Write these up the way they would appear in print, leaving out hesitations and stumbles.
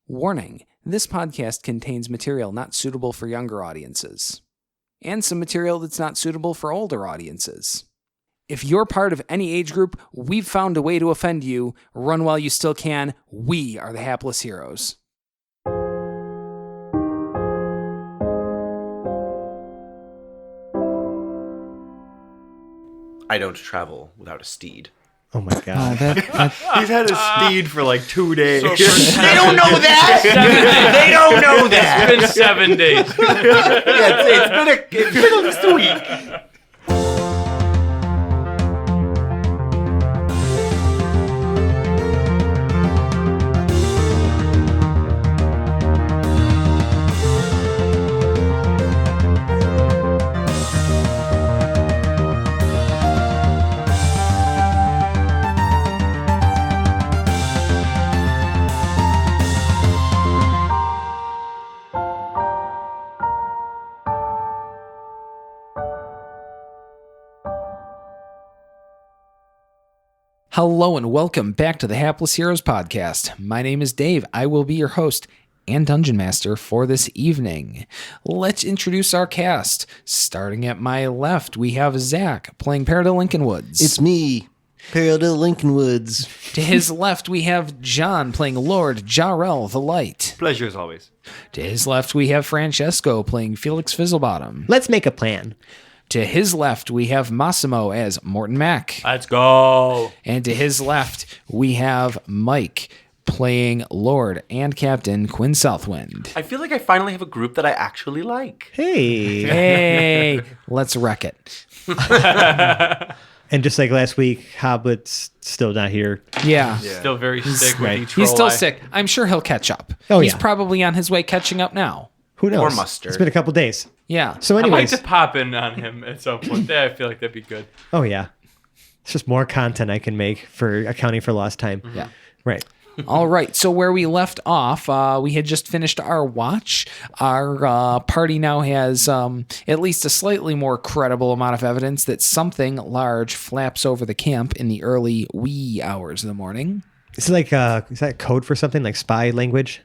Warning, this podcast contains material not suitable for younger audiences, and some material that's not suitable for older audiences. If you're part of any age group, we've found a way to offend you. Run while you still can. We are the hapless heroes. I don't travel without a steed. Oh my god. He's had a steed for like 2 days. So They don't know that! They don't know that! It's been 7 days. Yeah, it's been at least a week. Hello and welcome back to the Hapless Heroes podcast. My name is Dave. I will be your host and dungeon master for this evening. Let's introduce our cast. Starting at my left, we have Zach playing Paradil Lincoln Woods. It's me, Paradil Lincoln Woods. To his left, we have John playing Lord Jarrell the Light. Pleasure as always. To his left, we have Francesco playing Felix Fizzlebottom. Let's make a plan. To his left, we have Massimo as Morton Mack. Let's go. And to his left, we have Mike playing Lord and Captain Kwin Southwind. I feel like I finally have a group that I actually like. Hey. Hey, let's wreck it. And just like last week, Hoblet's still not here. Yeah. Still very sick right. with each He's still sick. I'm sure he'll catch up. Oh, He's yeah. probably on his way catching up now. Who knows? Or mustard. It's been a couple days. Yeah. So I'd like anyways. to pop in on him at some point. I feel like that'd be good. Oh, yeah. It's just more content I can make for accounting for lost time. Yeah. Right. All right. So where we left off, we had just finished our watch. Our party now has at least a slightly more credible amount of evidence that something large flaps over the camp in the early wee hours of the morning. It's like, is that code for something like spy language?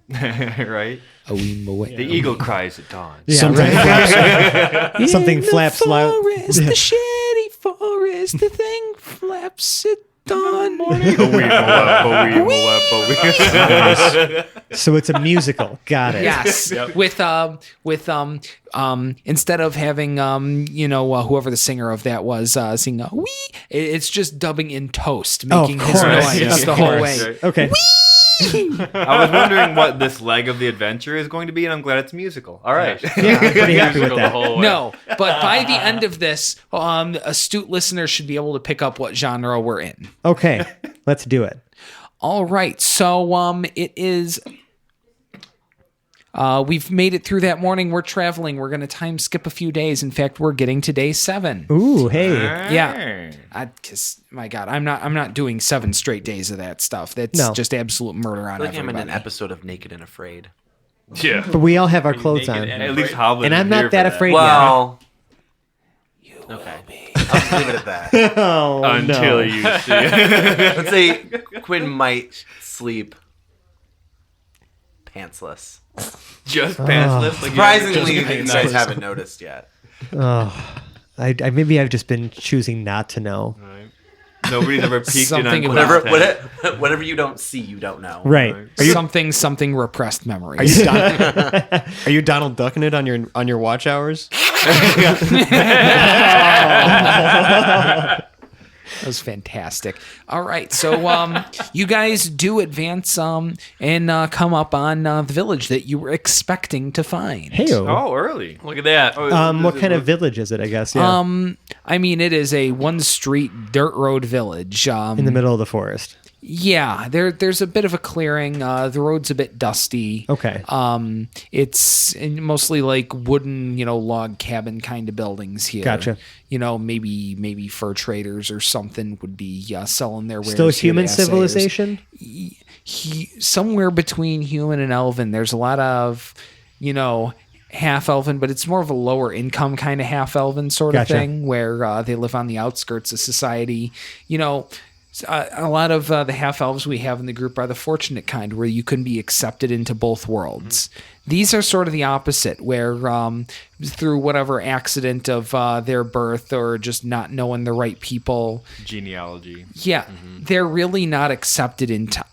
Right? A wee The eagle cries at dawn. Yeah, Something right. Something flaps loud. Forest, the shady forest, the thing flaps at dawn. So it's a musical. Got it. Yes, with instead of having whoever the singer of that was sing a wee, it's just dubbing in toast, making his course. noise the whole way. Okay. I was wondering what this leg of the adventure is going to be, and I'm glad it's musical. All right. Yeah, I'm pretty happy with The that. whole way. No, but by the end of this, astute listeners should be able to pick up what genre we're in. Okay. Let's do it. All right, so it is. We've made it through that morning. We're traveling. We're going to time skip a few days. In fact, we're getting to day 7. Ooh, hey. Yeah, because my God, I'm not doing 7 straight days of that stuff. That's No. just absolute murder on I feel like I'm in everybody. an episode of Naked and Afraid. Yeah. But we all have our clothes naked on. and- At least Hoblet And is I'm here not that for afraid Well, okay. I'll leave it at that. Oh, Until no. you see it. Let's say Quinn might sleep pantsless. Just pantsless. Like Surprisingly, you you guys haven't noticed yet. Oh, I maybe I've just been choosing not to know. Right. Nobody's ever peeked in Something on about- Whatever you don't see, you don't know. Right. Something repressed memories. Are you Donald Ducking it on your watch hours? That was fantastic. All right, so you guys do advance and come up on the village that you were expecting to find. Hey-o. Oh, early. Look at that. What kind of village is it, I guess? Yeah. I mean, it is a one-street dirt road village. In the middle of the forest. Yeah, there's a bit of a clearing. The road's a bit dusty. Okay. It's mostly like wooden, log cabin kind of buildings here. Gotcha. Maybe fur traders or something would be selling their wares. Still here to human assayers. civilization? Somewhere between human and elven. There's a lot of, half elven, but it's more of a lower income kind of half elven sort of Gotcha. thing where they live on the outskirts of society. A lot of the half-elves we have in the group are the fortunate kind, where you can be accepted into both worlds. These are sort of the opposite, where through whatever accident of their birth or just not knowing the right people, Genealogy. they're really not accepted into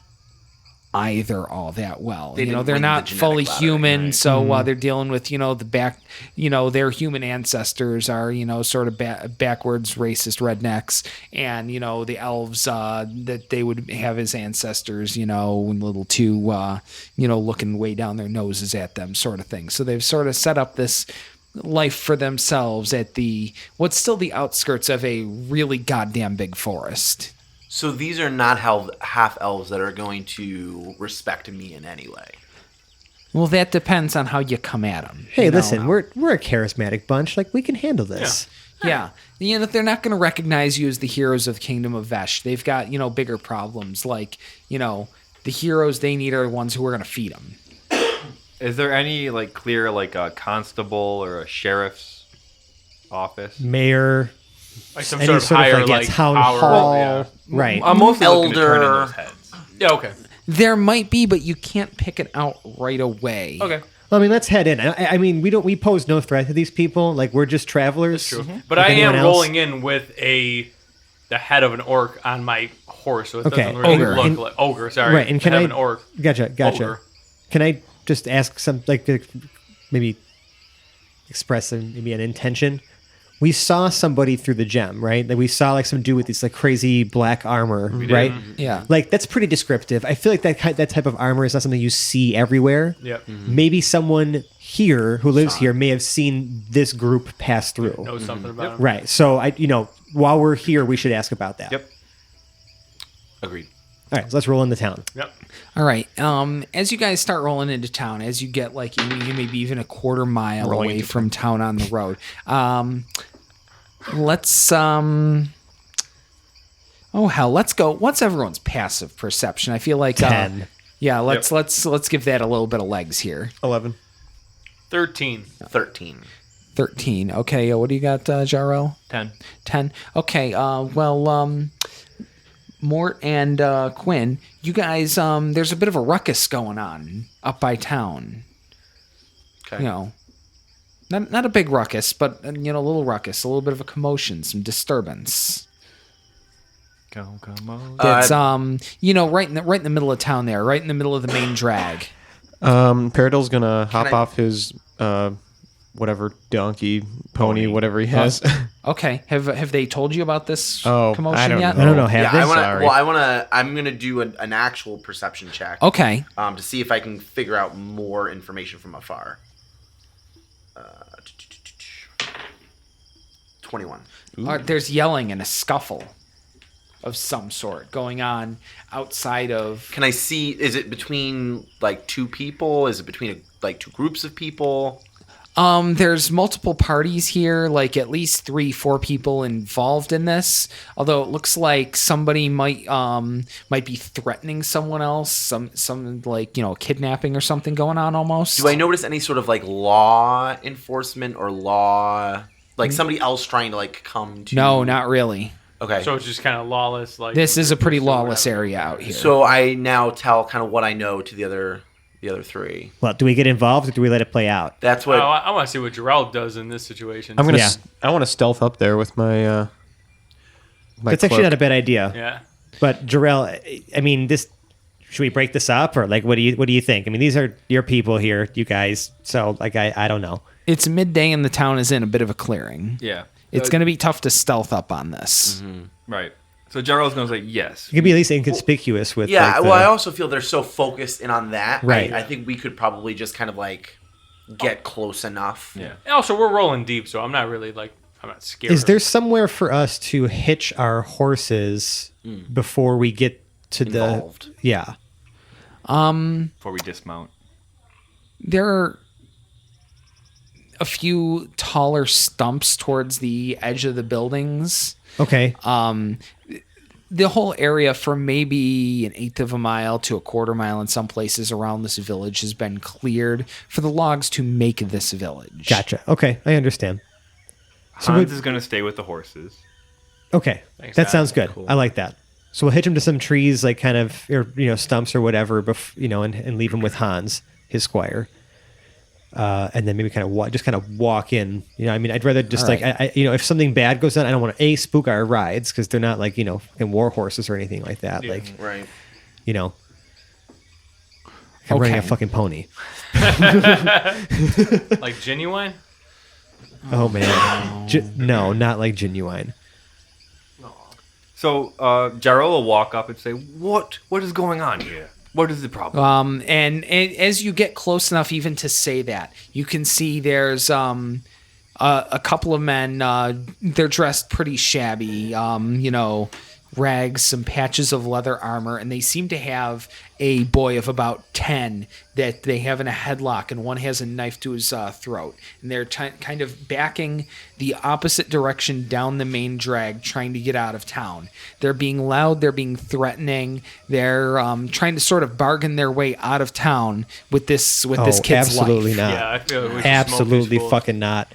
either all that well. They didn't They're win the not genetic fully lottery, human, right? so they're dealing with their human ancestors are sort of backwards racist rednecks, and the elves that they would have as ancestors a little too looking way down their noses at them, sort of thing. So they've sort of set up this life for themselves at what's still the outskirts of a really goddamn big forest. So these are not half elves that are going to respect me in any way. Well, that depends on how you come at them. Hey, listen, we're a charismatic bunch. Like, we can handle this. Yeah. They're not going to recognize you as the heroes of the Kingdom of Vesh. They've got, bigger problems. Like, the heroes they need are the ones who are going to feed them. Is there any clear a constable or a sheriff's office? Mayor, Like some any sort of higher, town power. hall. Yeah. Right. I'm mostly looking to turn in Elder. those heads. Yeah, okay. There might be, but you can't pick it out right away. Okay. Well, I mean, let's head in. I mean, we pose no threat to these people. Like, we're just travelers. True. Mm-hmm. But Like I anyone am else. rolling in with the head of an orc on my horse, so it Okay. doesn't really Ogre. look And- like ogre. Sorry, Right, and can I have I- an orc? Gotcha. Ogre. Can I just ask maybe express maybe an intention? We saw somebody through the gem, right? That we saw some dude with this crazy black armor, right? Yeah. That's pretty descriptive. I feel like that type of armor is not something you see everywhere. Yep. Maybe someone here who lives here may have seen this group pass through. Know something about him. Right. So while we're here, we should ask about that. Yep. Agreed. All right. So let's roll into town. Yep. All right. As you guys start rolling into town, as you get you maybe even a quarter mile away from town on the road, let's let's go. What's everyone's passive perception? I feel like 10. Yeah, let's give that a little bit of legs here. 11. 13. 13. 13. Okay, what do you got, Jarrell? 10. 10. Okay, Mort and Kwin, you guys, there's a bit of a ruckus going on up by town. Okay. Not a big ruckus, but a little ruckus, a little bit of a commotion, some disturbance. Come on. That's right in the middle of town there, right in the middle of the main drag. Paradil's gonna hop I- off his whatever donkey, pony, whatever he has. Okay, have they told you about this Oh, commotion I don't yet? know. I don't know. Have Yeah, they? I want to. I'm gonna do an actual perception check. Okay. To see if I can figure out more information from afar. 21. There's yelling and a scuffle of some sort going on outside of. Can I see? Is it between two people? Is it between two groups of people? There's multiple parties here, at least 3-4 people involved in this. Although it looks like somebody might be threatening someone else, some kidnapping or something going on almost. Do I notice any sort of law enforcement or law somebody else trying to come to? No, not really. Okay. So it's just kind of lawless. This is a pretty lawless area out here. So I now tell kind of what I know to the other three. Well, do we get involved or do we let it play out? That's what. I want to see what Gerald does in this situation. I'm gonna. Yeah. I want to stealth up there with my. That's actually not a bad idea. Yeah. But Jarrell, I mean, should we break this up or what do you think? I mean, these are your people here, you guys. So I don't know. It's midday and the town is in a bit of a clearing. Yeah. It's going to be tough to stealth up on this. Right. So General's going to say yes. You could be at least inconspicuous with. Yeah. I also feel they're so focused in on that. Right. I think we could probably just kind of get close enough. Yeah. And also, we're rolling deep, so I'm not really I'm not scared. Is there somewhere for us to hitch our horses before we get to Involved. the? Yeah. Before we dismount. There are a few taller stumps towards the edge of the buildings. Okay. The whole area from maybe 1/8 of a mile to 1/4 mile in some places around this village has been cleared for the logs to make this village. Gotcha. Okay, I understand. So Hans is going to stay with the horses. Okay, Thanks, that Dad. sounds good. I like that. So we'll hitch him to some trees, like kind of, or, stumps or whatever, and leave him with Hans, his squire. And then maybe kind of walk in. I'd rather just All like, if something bad goes on, I don't want to spook our rides because they're not like, fucking war horses or anything like that. Yeah. Like, Right. I'm running a fucking pony. Like Genuine? Oh man. No, not like Genuine. So Jarrell will walk up and say, What is going on here? What is the problem? And as you get close enough even to say that, you can see there's a couple of men. They're dressed pretty shabby, rags, some patches of leather armor, and they seem to have a boy of about 10 that they have in a headlock, and one has a knife to his throat. And they're kind of backing the opposite direction down the main drag, trying to get out of town. They're being loud, they're being threatening, they're trying to sort of bargain their way out of town with this kid's absolutely life. not. Yeah, I feel like we should Absolutely smoke these fucking not.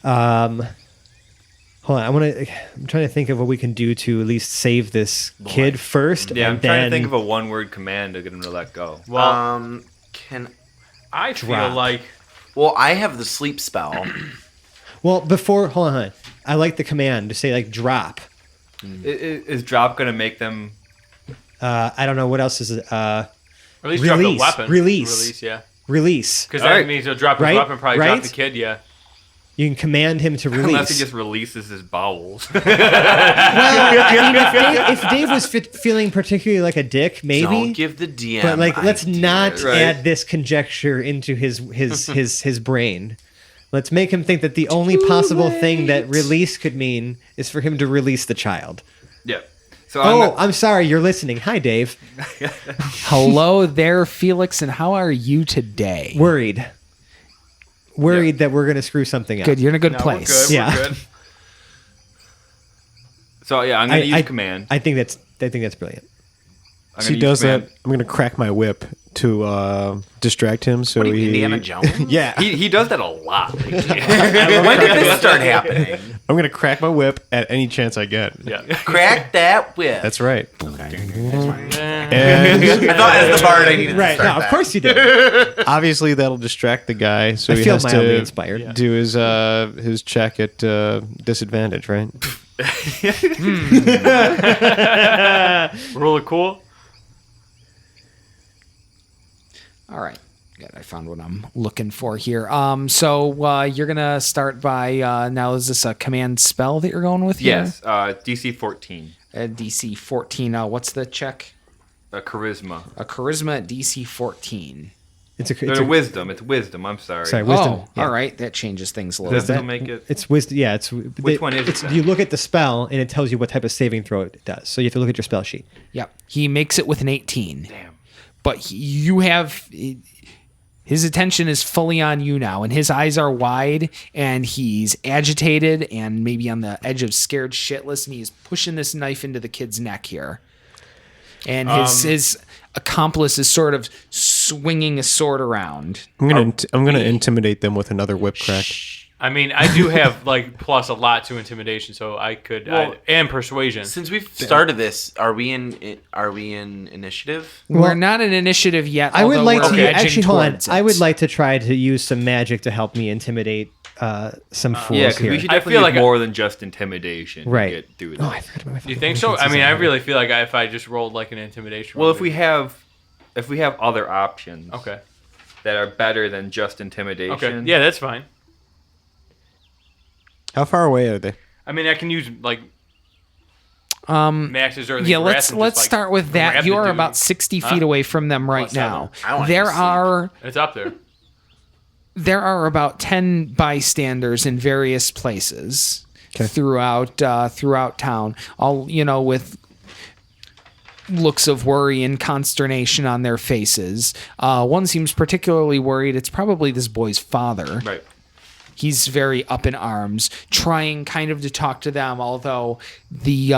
fools. Hold on, I'm trying to think of what we can do to at least save this kid first. Yeah, and I'm trying to then think of a one-word command to get him to let go. Well, Can I feel drop. like well, I have the sleep spell. Well, hold on. I like the command to say like drop. Is drop going to make them... I don't know what else is it. or at least drop the Release. weapon. Release. Yeah. Release. Because All that right. means he'll drop his Right? weapon, probably drop Right? the kid. Yeah. You can command him to release. Unless he just releases his bowels. Well, I mean, if Dave was feeling particularly like a dick, maybe. Don't give the DM. But like, let's ideas. not Right. add this conjecture into his brain. Let's make him think that the only possible thing that release could mean is for him to release the child. Yeah. So I'm sorry, you're listening. Hi, Dave. Hello there, Felix, and how are you today? Worried that we're gonna screw something up. Good, you're in a good No, place. We're good. Yeah. We're good. So yeah, I'm going to use command. I think that's brilliant. I'm So gonna he use does command. that. I'm gonna crack my whip to distract him. So What are you, he Indiana Jones? Yeah, He does that a lot. When did this start happening? I'm gonna crack my whip at any chance I get. Yeah. Crack that whip. That's right. Eh. And I thought as the bard I needed to Right? start No, of that. course you did. obviously that'll distract the guy. So I he feel has mildly to inspired. do his check at disadvantage, right? Roll it cool. All right. Good. I found what I'm looking for here. So you're gonna start by now. Is this a command spell that you're going with here? Yes, DC 14. DC 14. What's the check? Charisma. A charisma at DC 14. It's a It's wisdom. It's wisdom. I'm sorry. sorry, wisdom. Oh, Yeah. all right. That changes things a Does little that bit. still make it? It's wisdom. Yeah, it's Which one is it then? You look at the spell and it tells you what type of saving throw it does. So you have to look at your spell sheet. Yep. He makes it with an 18. Damn. But you have his attention is fully on you now, and his eyes are wide, and he's agitated and maybe on the edge of scared shitless, and he's pushing this knife into the kid's neck here. And his accomplice is sort of swinging a sword around. I'm gonna intimidate them with another whip crack. I mean, I do have like plus a lot to intimidation, so I could Well, and persuasion. Since we've started this, are we in initiative? We're not in initiative yet. I would although like we're to edging actually hold on. towards I it. would like to try to use some magic to help me intimidate some fools Yeah, because here. we should I definitely feel use like more than just intimidation Right. to get through Oh, this. I forgot about my Do you fucking think so? I senses mean, I over really feel like if I just rolled like an intimidation. Well, roll, if we have other options okay, that are better than just intimidation. okay, yeah, that's fine. How far away are they? I mean, I can use like maxes or Yeah, let's start with that. You are about 60 feet away from them right Plus seven. now. I wanna There sleep. are It's up there. about 10 bystanders in various places throughout town, all with looks of worry and consternation on their faces. One seems particularly worried. It's probably this boy's father. Right. He's very up in arms, trying kind of to talk to them, although the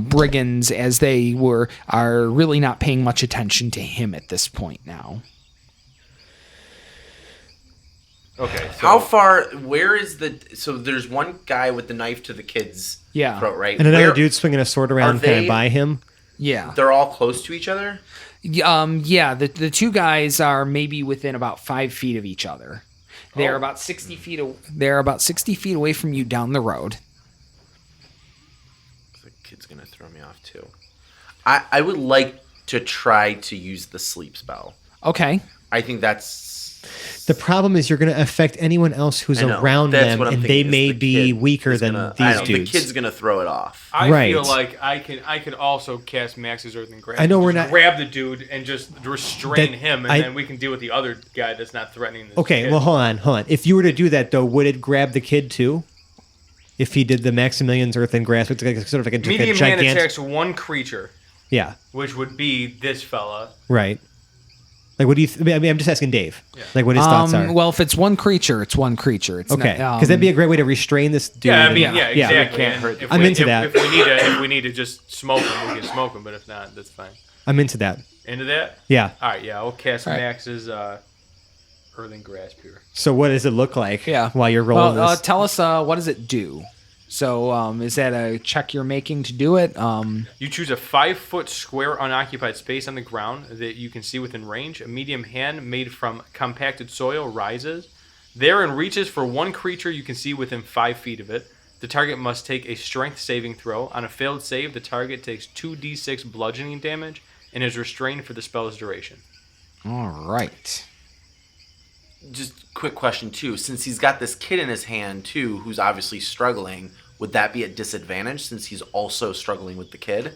brigands, as they were, are really not paying much attention to him at this point now. Okay. So How far? Where is the? So there's one guy with the knife to the kid's Yeah. throat, right? And another Where- dude swinging a sword around kind they- of by him. Yeah. They're all close to each other. Yeah. The two guys are maybe within about 5 feet of each other. They're about 60 feet. They're about 60 feet away from you down the road. The kid's gonna throw me off too. I would like to try to use the sleep spell. Okay. I think that's. The problem is you're going to affect anyone else who's I know. around That's them, what I'm and thinking they is may the be kid weaker is than gonna- these I know, dudes. The kid's gonna throw it off. I Right. feel like I could also cast Max's Earth and grab. I know we're just not- grab the dude and just restrain That- him, and I- then we can deal with the other guy that's not threatening. This Okay, kid. well, hold on. If you were to do that, though, would it grab the kid, too? If he did the Maximilian's Earth and Grasp, it's like sort of like a medium hand gigantic... attacks one creature, Yeah, which would be this fella. right. Like, what do you... I mean, I'm just asking Dave. Like, what his thoughts are. Well, if it's one creature, it's one creature. It's Okay, not, because that'd be a great way to restrain this dude. Yeah, I and- mean, yeah, exactly. Can't And hurt if I'm we- into if- that. If we need to just smoke him, we can smoke him. But if not, that's fine. I'm into that. Into that? Yeah. All right, yeah, I'll cast All right. Max's Earthing Grasp here. So what does it look like Yeah. while you're rolling Well, this? tell us, what does it do? So, is that a check you're making to do it? You choose a 5-foot square unoccupied space on the ground that you can see within range. A medium hand made from compacted soil rises. There and reaches for one creature you can see within 5 feet of it. The target must take a strength saving throw. On a failed save, the target takes 2d6 bludgeoning damage and is restrained for the spell's duration. All right. Just quick question too. Since he's got this kid in his hand too, who's obviously struggling, would that be at disadvantage since he's also struggling with the kid?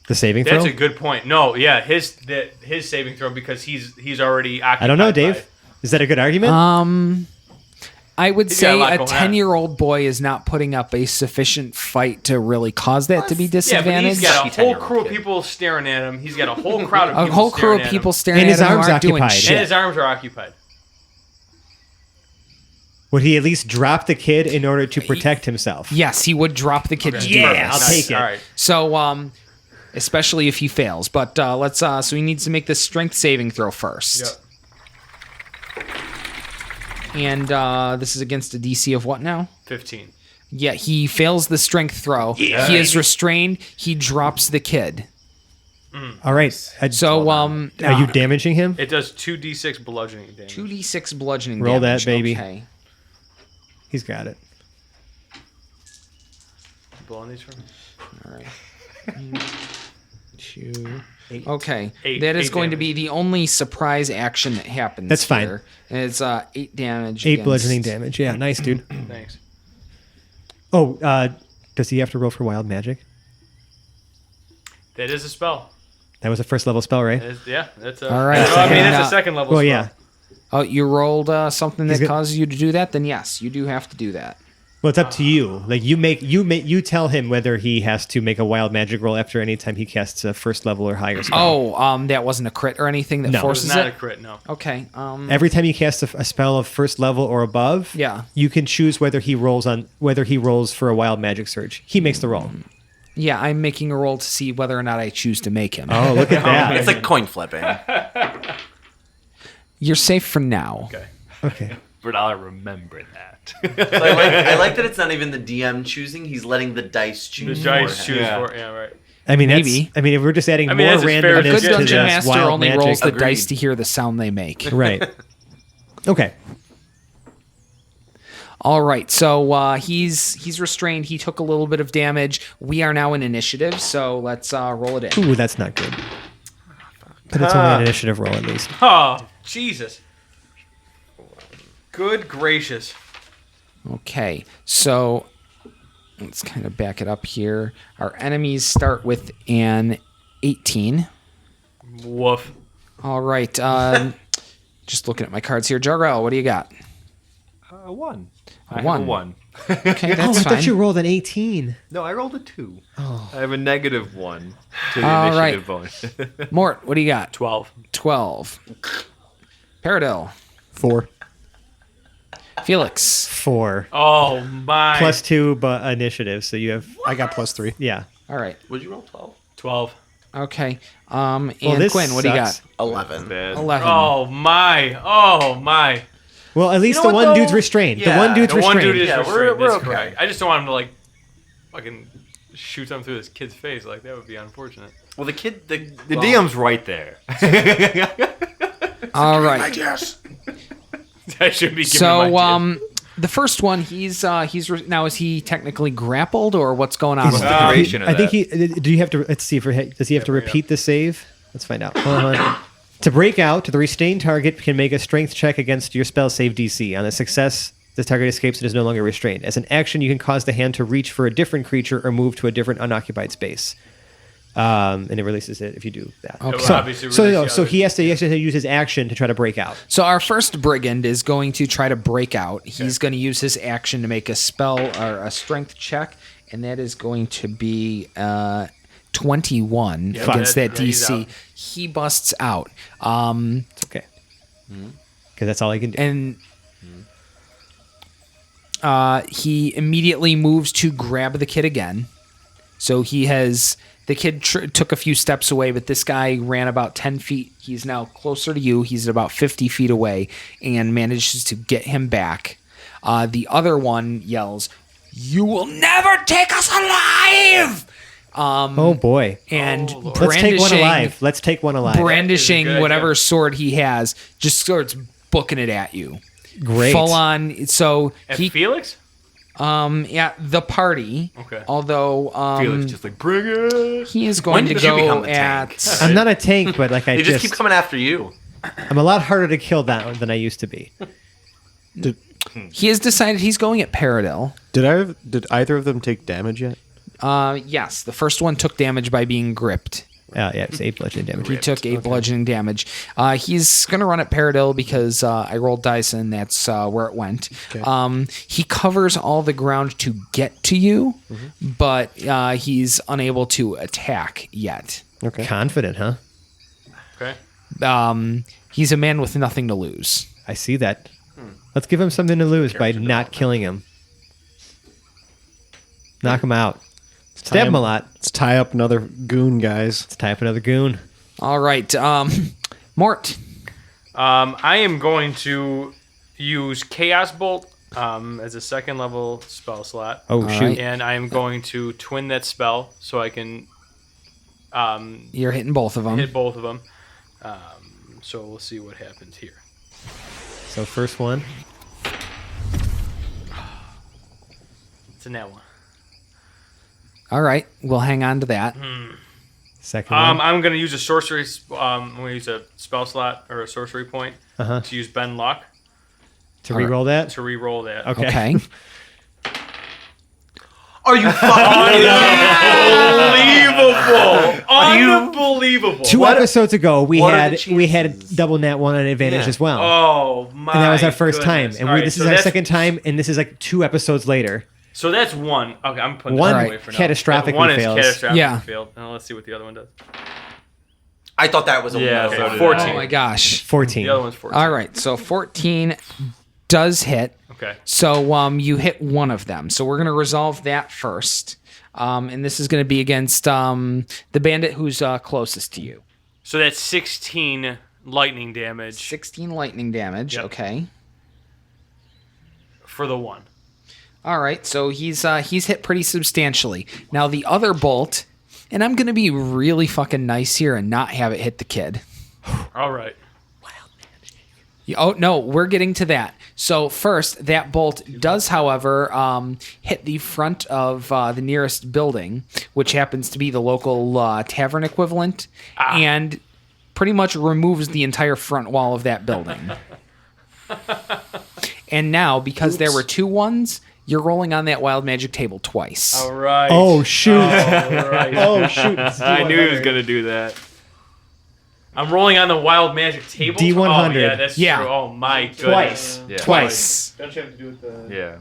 The saving throw? That's a good point. No, yeah, his saving throw because he's already occupied. I don't know, by- Dave. Is that a good argument? I would He's got a say lot a going on. 10-year-old boy is not putting up a sufficient fight to really cause that to be Yeah, but disadvantaged. he's got a Lucky whole 10-year-old crew of kid. people staring at him. He's got a whole crowd of A people whole crew staring of at people him. staring And at his him who arms aren't doing occupied. shit. And his arms are occupied. Would he at least drop the kid in order to protect himself? Yes, he would drop the kid. to do Yeah, this. I'll take it. All right. So, especially if he fails. But let's. So he needs to make this strength saving throw first. Yep. And this is against a DC of what now? 15. Yeah, he fails the strength throw. He is restrained. He drops the kid. All right. So, are you damaging him? It does 2d6 bludgeoning damage. 2d6 bludgeoning Roll damage. that, baby. Okay. He's got it. Blowing these from? All right. 2. Okay. Eight That is going to damage. be the only surprise action that happens. That's fine. here. And it's 8 damage. 8 against- bludgeoning damage. Yeah, nice, dude. Thanks. Oh, does he have to roll for wild magic? That is a spell. That was a first level spell, right? That is, yeah, that's a. All right, No, I mean, and, that's a second level Well, spell. yeah. Oh, you rolled something that He's got- causes you to do that? Then yes, you do have to do that. Well, it's up to you. Like you tell him whether he has to make a wild magic roll after any time he casts a first level or higher spell. Oh, that wasn't a crit or anything that No. It was forces not a it? crit, no. Okay. Every time you cast a spell of first level or above, Yeah. you can choose whether he rolls for a wild magic surge. He makes the roll. Yeah, I'm making a roll to see whether or not I choose to make him. Oh, look at that. It's like coin flipping. You're safe for now. Okay. Okay. But I'll remember that. So I like that it's not even the DM choosing; he's letting the dice The choose. dice for choose him. Yeah. for Yeah, right. I mean, Maybe. if we're just adding I mean, more that's as fair as A randomness good Good to dungeon this master wild only magic. rolls the Agreed. dice to hear the sound they make. Right. Okay. All right, so he's restrained. He took a little bit of damage. We are now in initiative, so let's roll it in. Ooh, that's not good. But it's only an initiative roll at least. Oh, Jesus. Good gracious. Okay, so let's kind of back it up here. Our enemies start with an 18. Woof. All right, just looking at my cards here. Jarrell, what do you got? A 1. I A have one. a 1. Okay, Oh, that's I fine. thought you rolled an 18. No, I rolled a 2. I have a negative 1 to the All initiative right. bonus. Mort, what do you got? 12. 12. Paradil. 4. Felix. 4. Oh, my. Plus 2 but initiative, so you have I got plus 3. yeah. All right. Would you roll 12? 12. Okay. And this Quinn, what do you sucks. got? 11. Bad. 11. Oh, my. Oh, my. Well, at least know the what, one though? dude's restrained. The Yeah, one dude's The one restrained. dude is Yeah, restrained. we're That's okay. correct. I just don't want him to like fucking shoot something through this kid's face. Like that would be unfortunate. Well, the kid, The DM's right there. All right. I should be giving So, my kid. the first one, now is he technically grappled or what's going on? He's- with the him? duration of I think that? do you have to? Let's see if does he have to bring it repeat the save? Let's find out. Hold on. To break out, the restrained target can make a strength check against your spell save DC. On a success, the target escapes and is no longer restrained. As an action, you can cause the hand to reach for a different creature or move to a different unoccupied space. And it releases it if you do that. Okay. So, Obviously so, release no, the so others. he has to use his action to try to break out. So our first brigand is going to try to break out. He's going to use his action to make a spell or a strength check, and that is going to be 21 against that he's DC. out. He busts out. It's okay. Because that's all he can do. And he immediately moves to grab the kid again. So the kid took a few steps away, but this guy ran about 10 feet. He's now closer to you. He's about 50 feet away and manages to get him back. The other one yells, "You will never take us alive!" Oh boy. And Let's take one alive. Let's take one alive. brandishing That is a good whatever idea. sword he has, just starts booking it at you. Great. Full on. So And he, Felix? yeah, the party. Okay. Although, Felix just like, bring it. he is When going to did you become go the tank? at. I'm not a tank, but like they just keep coming after you. I'm a lot harder to kill than I used to be. He has decided he's going at Paradil. Did either of them take damage yet? Yes, the first one took damage by being gripped. Yeah, it's 8 bludgeoning damage. He took 8 bludgeoning damage. He's going to run at Paradil because I rolled dice and that's where it went. He covers all the ground to get to you, but he's unable to attack yet. Okay. Confident, huh? Okay. He's a man with nothing to lose. I see that. Let's give him something to lose by not killing him. Knock him out. Stab him a lot. Let's tie up another goon, guys. Let's tie up another goon. All right, Mort. I am going to use Chaos Bolt as a second level spell slot. Oh, shoot. right. And I am going to twin that spell so I can You're hitting both of them. hit both of them. So we'll see what happens here. So first one. It's in that one. All right, we'll hang on to that. Second one. I'm going to use a sorcery. I'm going to use a spell slot or a sorcery point Uh-huh. to use Ben Luck To reroll that? to re-roll that. Okay. Okay. Are you fucking Unbelievable! Two episodes ago, we what are the had chances? double nat one on advantage Yeah. as well. Oh my! And that was our first goodness. time. And All right, this so is our that's- second time, and this is like 2 episodes later. So that's one. Okay, I'm putting One that away for now. catastrophically One is fails. catastrophically Yeah. failed. Now let's see what the other one does. I thought that was a Yeah, no. so did I. 14. Oh my gosh. 14. The other one's 14. All right, so 14 does hit. Okay. So you hit one of them. So we're going to resolve that first. And this is going to be against the bandit who's closest to you. So that's 16 lightning damage 16 lightning damage. Yep. Okay. for the one. All right, so he's hit pretty substantially. Now the other bolt, and I'm going to be really fucking nice here and not have it hit the kid. All right. Oh, no, we're getting to that. So first, that bolt does, however, hit the front of the nearest building, which happens to be the local tavern equivalent, and pretty much removes the entire front wall of that building. And now, because there were 2 ones, you're rolling on that wild magic table twice. All right. Oh, shoot. All right. Oh, shoot. I knew he was gonna do that. I'm rolling on the wild magic table. D100. Oh, yeah, that's Yeah. true. Oh my goodness. Twice. Yeah. Twice. Don't you have to do with the Yeah.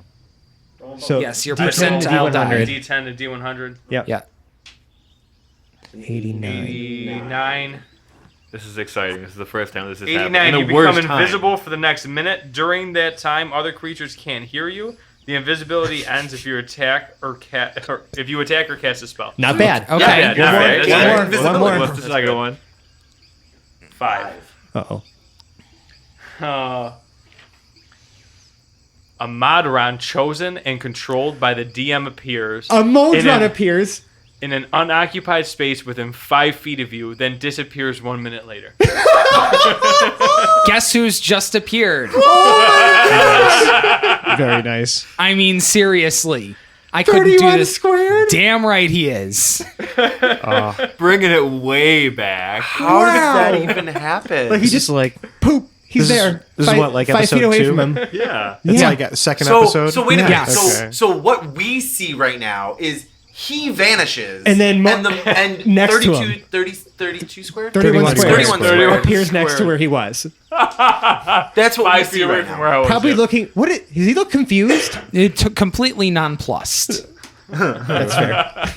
So Yes, your D10 to percentile die. D100. D10 to D100? Yeah. 89. 89. This is exciting. This is the first time this has 89. happened. You In the become worst time. invisible for the next minute. During that time, other creatures can't hear you. The invisibility ends if you attack or if you attack or cast a spell. Not bad. Okay. Yeah, not bad. That's One great. more. One more. What's the second one? 5. Uh-oh. a Modron chosen and controlled by the DM appears. A Modron appears in an unoccupied space within 5 feet of you, then disappears 1 minute later. Guess who's just appeared? Very nice. I mean, seriously. I couldn't do this. squared? Damn right he is. Bringing it way back. How does that even happen? Like he This just is like poop. He's this is- there. this is what, like, 5 feet episode away 2? from him. Yeah. it's Yeah. like a second episode. So wait a minute. Yes. Okay. So what we see right now is he vanishes, And then and next to 32, him. 32 square. 31 squares. 31 squares. Appears next to where he was. That's what 5 we feet see away right from now. where I was. Probably yeah. looking. Does he look confused? It took completely nonplussed. That's fair.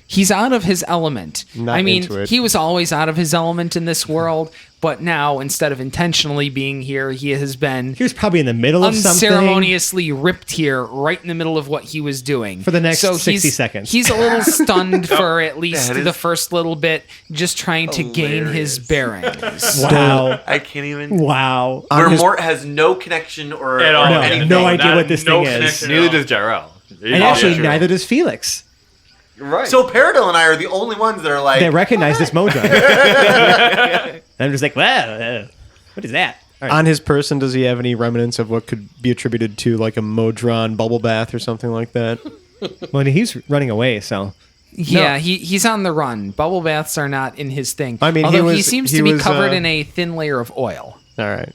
He's out of his element. Not I mean, into it. he was always out of his element in this world, but now instead of intentionally being here, he has been He was probably in the middle of something. unceremoniously ripped here right in the middle of what he was doing For the next so 60 seconds. He's a little stunned for at least That is the first little bit, just trying to gain his bearings. Wow. I can't even. Wow. Where Mort has no connection or At all. No, anything. no idea what this thing is. connection at Neither all. does Jarrell. And actually, neither does Felix. Right. So Paradil and I are the only ones that are like. They recognize this Modron. And I'm just like, well, what is that? All right. On his person, does he have any remnants of what could be attributed to like a Modron bubble bath or something like that? Well, he's running away, so. Yeah, he's on the run. Bubble baths are not in his thing. I mean, although he he seems to be was, covered in a thin layer of oil. All right.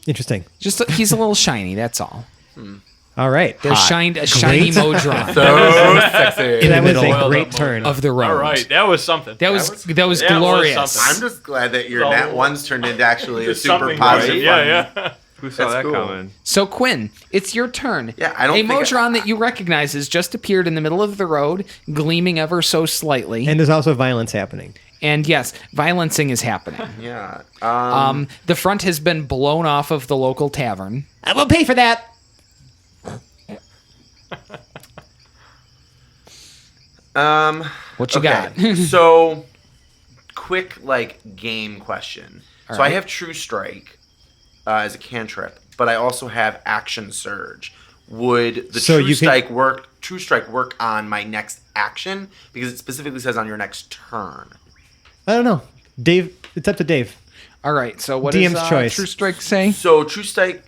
Interesting. Just he's a little shiny. That's all. All right. There's a shiny Modron so sexy. That was middle a great turn. of the road. All right, that was something. That was That glorious. something. I'm just glad that your So- nat ones turned into actually a There's super something positive. right. one. Yeah. Who saw That's that cool. coming? So Kwin, it's your turn. Yeah, I don't A think Modron that you recognize has just appeared in the middle of the road, gleaming ever so slightly. And there's also violence happening. And yes, violencing is happening. Yeah. The front has been blown off of the local tavern. I will pay for that. What you got? So, quick game question. So I right. have True Strike as a cantrip, but I also have Action Surge. Would the So True you can- Strike work? True Strike work on my next action because it specifically says on your next turn. I don't know. Dave, it's up to Dave. All right, so what DM's does choice. True Strike say? So True Strike,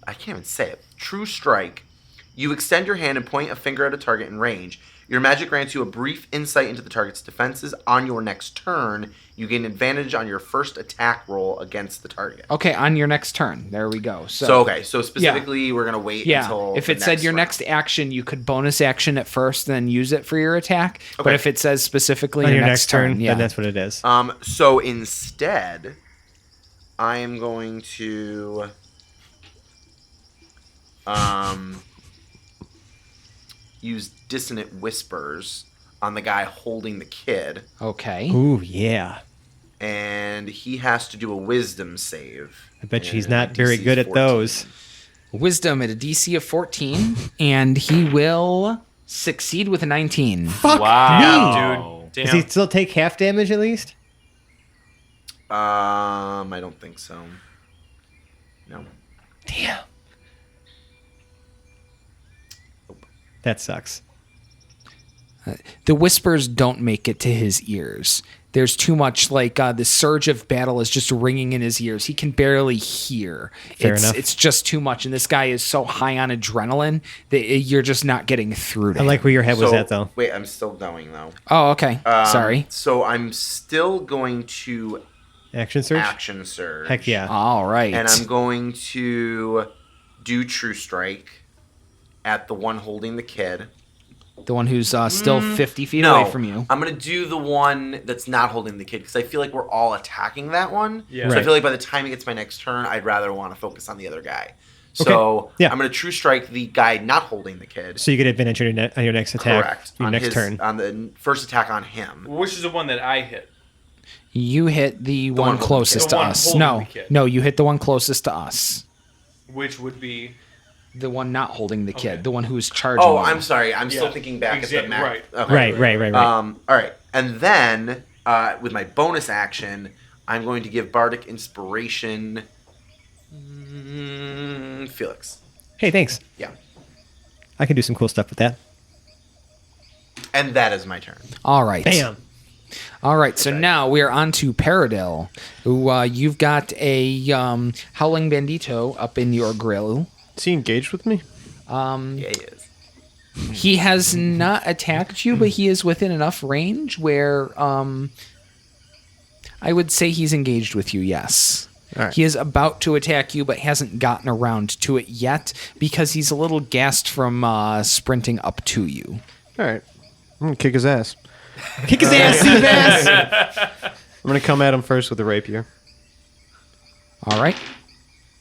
I can't even say it. True Strike. You extend your hand and point a finger at a target in range. Your magic grants you a brief insight into the target's defenses. On your next turn, you gain advantage on your first attack roll against the target. Okay, on your next turn. There we go. So specifically, we're gonna wait Yeah, until if the it said your round. next action, you could bonus action it first, then use it for your attack. But Okay. if it says specifically On your your next turn, yeah, then that's what it is. So instead, I am going to use Dissonant Whispers on the guy holding the kid, okay. Ooh, yeah. and he has to do a Wisdom save. I bet you he's And not very DC good at 14. those. Wisdom at a DC of 14, and he will succeed with a 19. Fuck Wow. Dude, Does damn. he still take half damage at least? I don't think so. No. Damn. That sucks. The whispers don't make it to his ears. There's too much the surge of battle is just ringing in his ears. He can barely hear. Fair enough. It's just too much. And this guy is so high on adrenaline that you're just not getting through to I him. like where your head was at, though. Wait, I'm still going though. Oh, okay. Sorry. So I'm still going to Action surge? Action Surge. Heck yeah. All right. And I'm going to do True Strike at the one holding the kid. the one who's still 50 feet No, away from you. I'm going to do the one that's not holding the kid because I feel like we're all attacking that one. Yeah. So I Right. feel like by the time it gets my next turn, I'd rather want to focus on the other guy. So Okay. Yeah. I'm going to True Strike the guy not holding the kid. So you get advantage on your next attack. Correct. Your on next his, turn. On the first attack on him. Which is the one that I hit? You hit the one one holding closest the to kid. us. The one No, holding the kid. no, you hit the one closest to us. Which would be The one not holding the kid. Okay. The one who's charging. Oh, you. I'm sorry. I'm still Yeah. thinking back at the Exactly, map. right. Okay. Right. All right. And then with my bonus action, I'm going to give Bardic Inspiration Felix. Hey, thanks. Yeah. I can do some cool stuff with that. And that is my turn. All right. Bam. All right, so now we're on to Paradil, who you've got a Howling Bandito up in your grill. Is he engaged with me? Yeah, he is. He has not attacked you, but he is within enough range where I would say he's engaged with you, yes. All right. He is about to attack you, but hasn't gotten around to it yet because he's a little gassed from sprinting up to you. All right. I'm going to kick his ass. Kick his ass, Seabass! I'm going to come at him first with a rapier. All right.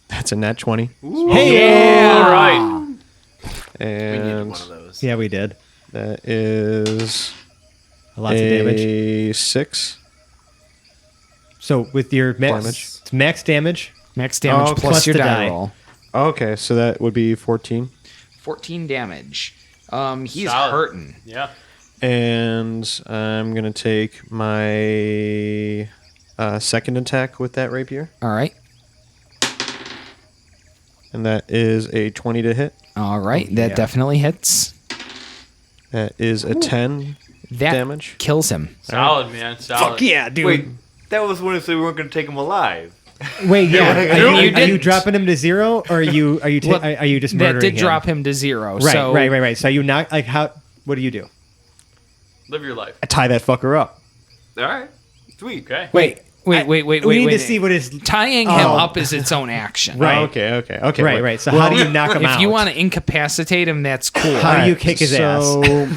That's a nat 20. Hey! All right. We needed And one of those. Yeah, we did. that is Lots of damage. a 6. So with your Damage. it's max damage. Max damage Oh, plus plus your the die die. roll. Okay, so that would be 14. 14 damage. He's Solid. hurting. Yeah. And I'm going to take my second attack with that rapier. All right. And that is a 20 to hit. All right. That definitely hits. That is a 10 That damage. kills him. Solid, man. Solid. Fuck yeah, dude. Wait, that was when we said we weren't going to take him alive. Wait, yeah. Are you didn't. dropping him to 0, or are you are you just murdering That did him? drop him to 0. Right, so right. So you not like how? What do you do? Live your life. I tie that fucker up. All right. Sweet. Okay. Wait. We need to see what his. Tying him up is its own action. Right. Oh, okay. Right, right. So how do you knock him out? If you want to incapacitate him, that's cool. How do you kick his ass? So,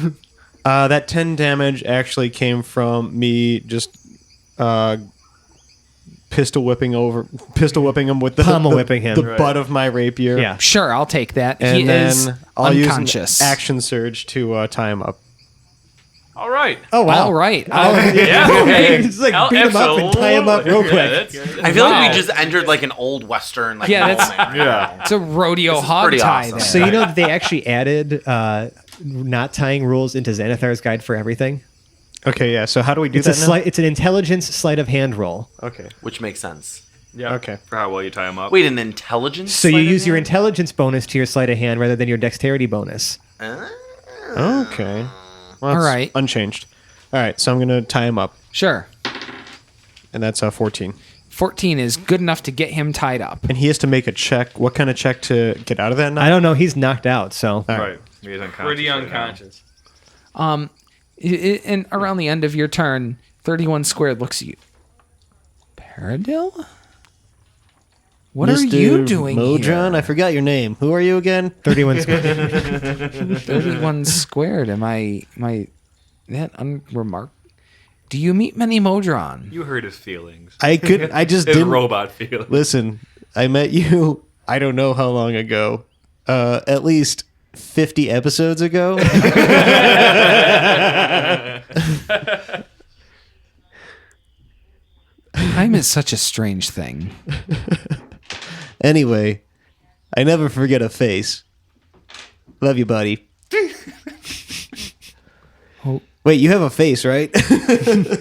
that 10 damage actually came from me just pistol whipping him with the Pummel whipping him. the butt of my rapier. Yeah. Sure, I'll take that. And He then is I'll unconscious. use an action surge to tie him up. All right. Oh wow. All right. Yeah. Okay. Just like beat him up and tie him up real quick. that's I feel Wow. like we just entered like an old western. Like Yeah, that's- moment. Yeah. It's a rodeo This is hog pretty tie awesome. there. So you know that they actually added not tying rules into Xanathar's Guide for Everything. Okay, yeah. So how do we do It's a that now? slight. It's an intelligence sleight of hand roll. Okay. Which makes sense. Yeah. Okay. For how well you tie him up. Wait, an intelligence? So you sleight of use your hand? intelligence bonus to your sleight of hand rather than your dexterity bonus. Okay. Well, All that's right. Unchanged. All right. So I'm gonna tie him up, Sure. and that's 14. 14 is good enough to get him tied up. And he has to make a check. What kind of check to get out of that? I don't know. He's knocked out. So Right. He's unconscious. Pretty right now. unconscious. And around the end of your turn, 31 squared looks at you. Paradil? What are you doing Modron? here? I forgot your name. Who are you again? 31 squared. 31 squared. Am I that unremarkable? Do you meet many Modron? You hurt his feelings. I just His didn't. robot feelings. Listen, I met you, I don't know how long ago. At least 50 episodes ago. Time is such a strange thing. Anyway, I never forget a face. Love you, buddy. Wait, you have a face, right?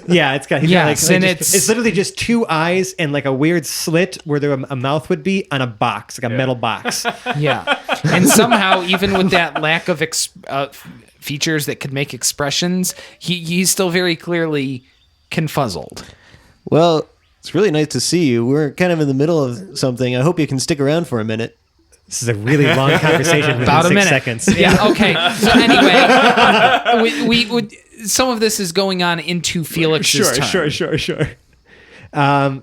Yeah, it's got. Yes, and it's literally just two eyes and like a weird slit where a mouth would be on a box, like a metal box. Yeah. And somehow, even with that lack of features that could make expressions, he's still very clearly confuzzled. Well, it's really nice to see you. We're kind of in the middle of something. I hope you can stick around for a minute. This is a really long conversation within About a 6 minute. seconds. Yeah. Okay. So anyway, we would. Some of this is going on into Felix's turn. Sure.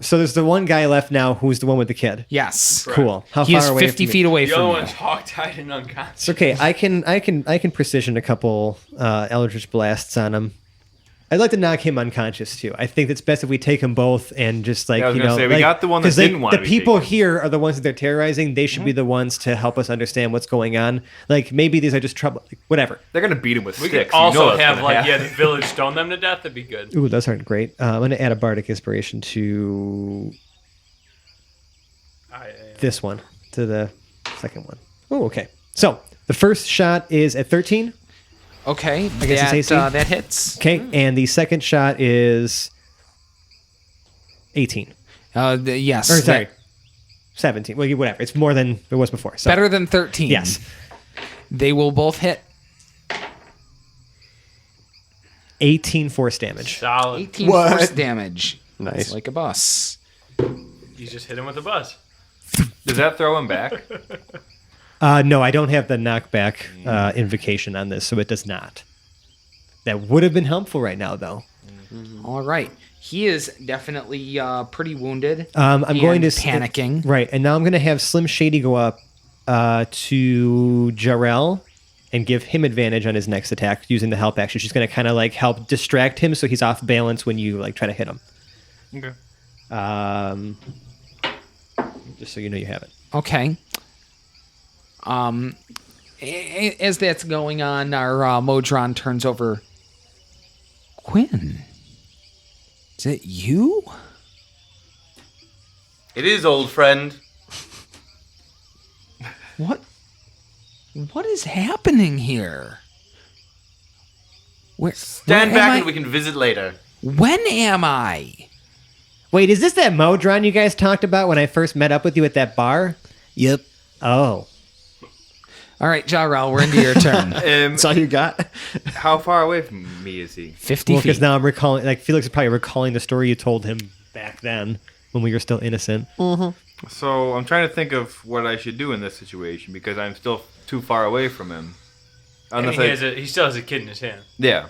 So there's the one guy left now who's the one with the kid. Yes. Cool. How He far is away 50 from feet away The other from you. one's hog-tied and unconscious. It's okay. I can precision a couple Eldritch blasts on him. I'd like to knock him unconscious too. I think it's best if we take them both and just like Yeah, I was you gonna know, say, we like, got the one that 'cause, didn't wanna The be people taken. here are the ones that they're terrorizing. They should be the ones to help us understand what's going on. Like maybe these are just trouble. Like, whatever. They're gonna beat him with We sticks. could also you know that's have gonna like happen. the village stone them to death. That'd be good. Ooh, those aren't great. I'm going to add a bardic inspiration to this one, to the second one. Oh, okay. So the first shot is at 13. Okay. I guess it's AC? that hits. Okay, and the second shot is 18. Yes. Or sorry, 17. Well, whatever. It's more than it was before. So. Better than 13. Yes. They will both hit. 18 force damage. Solid. 18 force damage. Nice. It's like a bus. You just hit him with a bus. Does that throw him back? No, I don't have the knockback invocation on this, so it does not. That would have been helpful right now, though. All right. He is definitely pretty wounded. I'm going to panicking. Right, and now I'm going to have Slim Shady go up to Jarrell and give him advantage on his next attack using the help action. She's going to kind of like help distract him so he's off balance when you like try to hit him. Okay. Just so you know you have it. Okay. As that's going on, our Modron turns over. Kwin, is it you? It is, old friend. What is happening here? Stand where am back I? and we can visit later. When am I? Wait, is this that Modron you guys talked about when I first met up with you at that bar? Yep. Oh. All right, Jarrell, we're into your turn. That's all you got? How far away from me is he? 50 Well, because feet. now I'm recalling, like, Felix is probably recalling the story you told him back then when we were still innocent. So I'm trying to think of what I should do in this situation because I'm still too far away from him. I mean, he still has a kid in his hand. Yeah.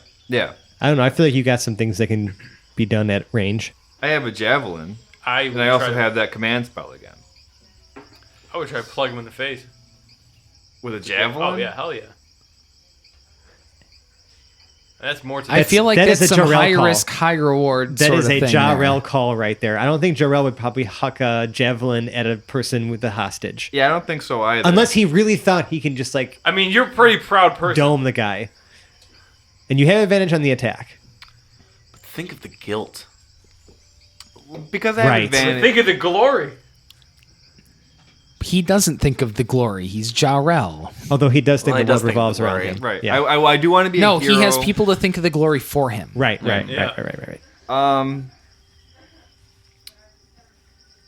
I don't know. I feel like you got some things that can be done at range. I have a javelin, and I also have that command spell again. I would try to plug him in the face. With a javelin? Oh, yeah. Hell yeah. That's more to I feel like that that's is a some Jarrell high call. risk, high reward That sort is of a thing Jarrell there. call right there. I don't think Jarrell would probably huck a javelin at a person with a hostage. Yeah, I don't think so either. Unless he really thought he can just, like, I mean, you're a pretty proud person. dome the guy. And you have advantage on the attack. Think of the guilt. Because I have Right. advantage. Think of the glory. He doesn't think of the glory. He's Jarrell. Although he does think Well, he the world does think of revolves the around glory. him. Right. Yeah. I do want to be No, a hero. he has people to think of the glory for him. Right. Yeah.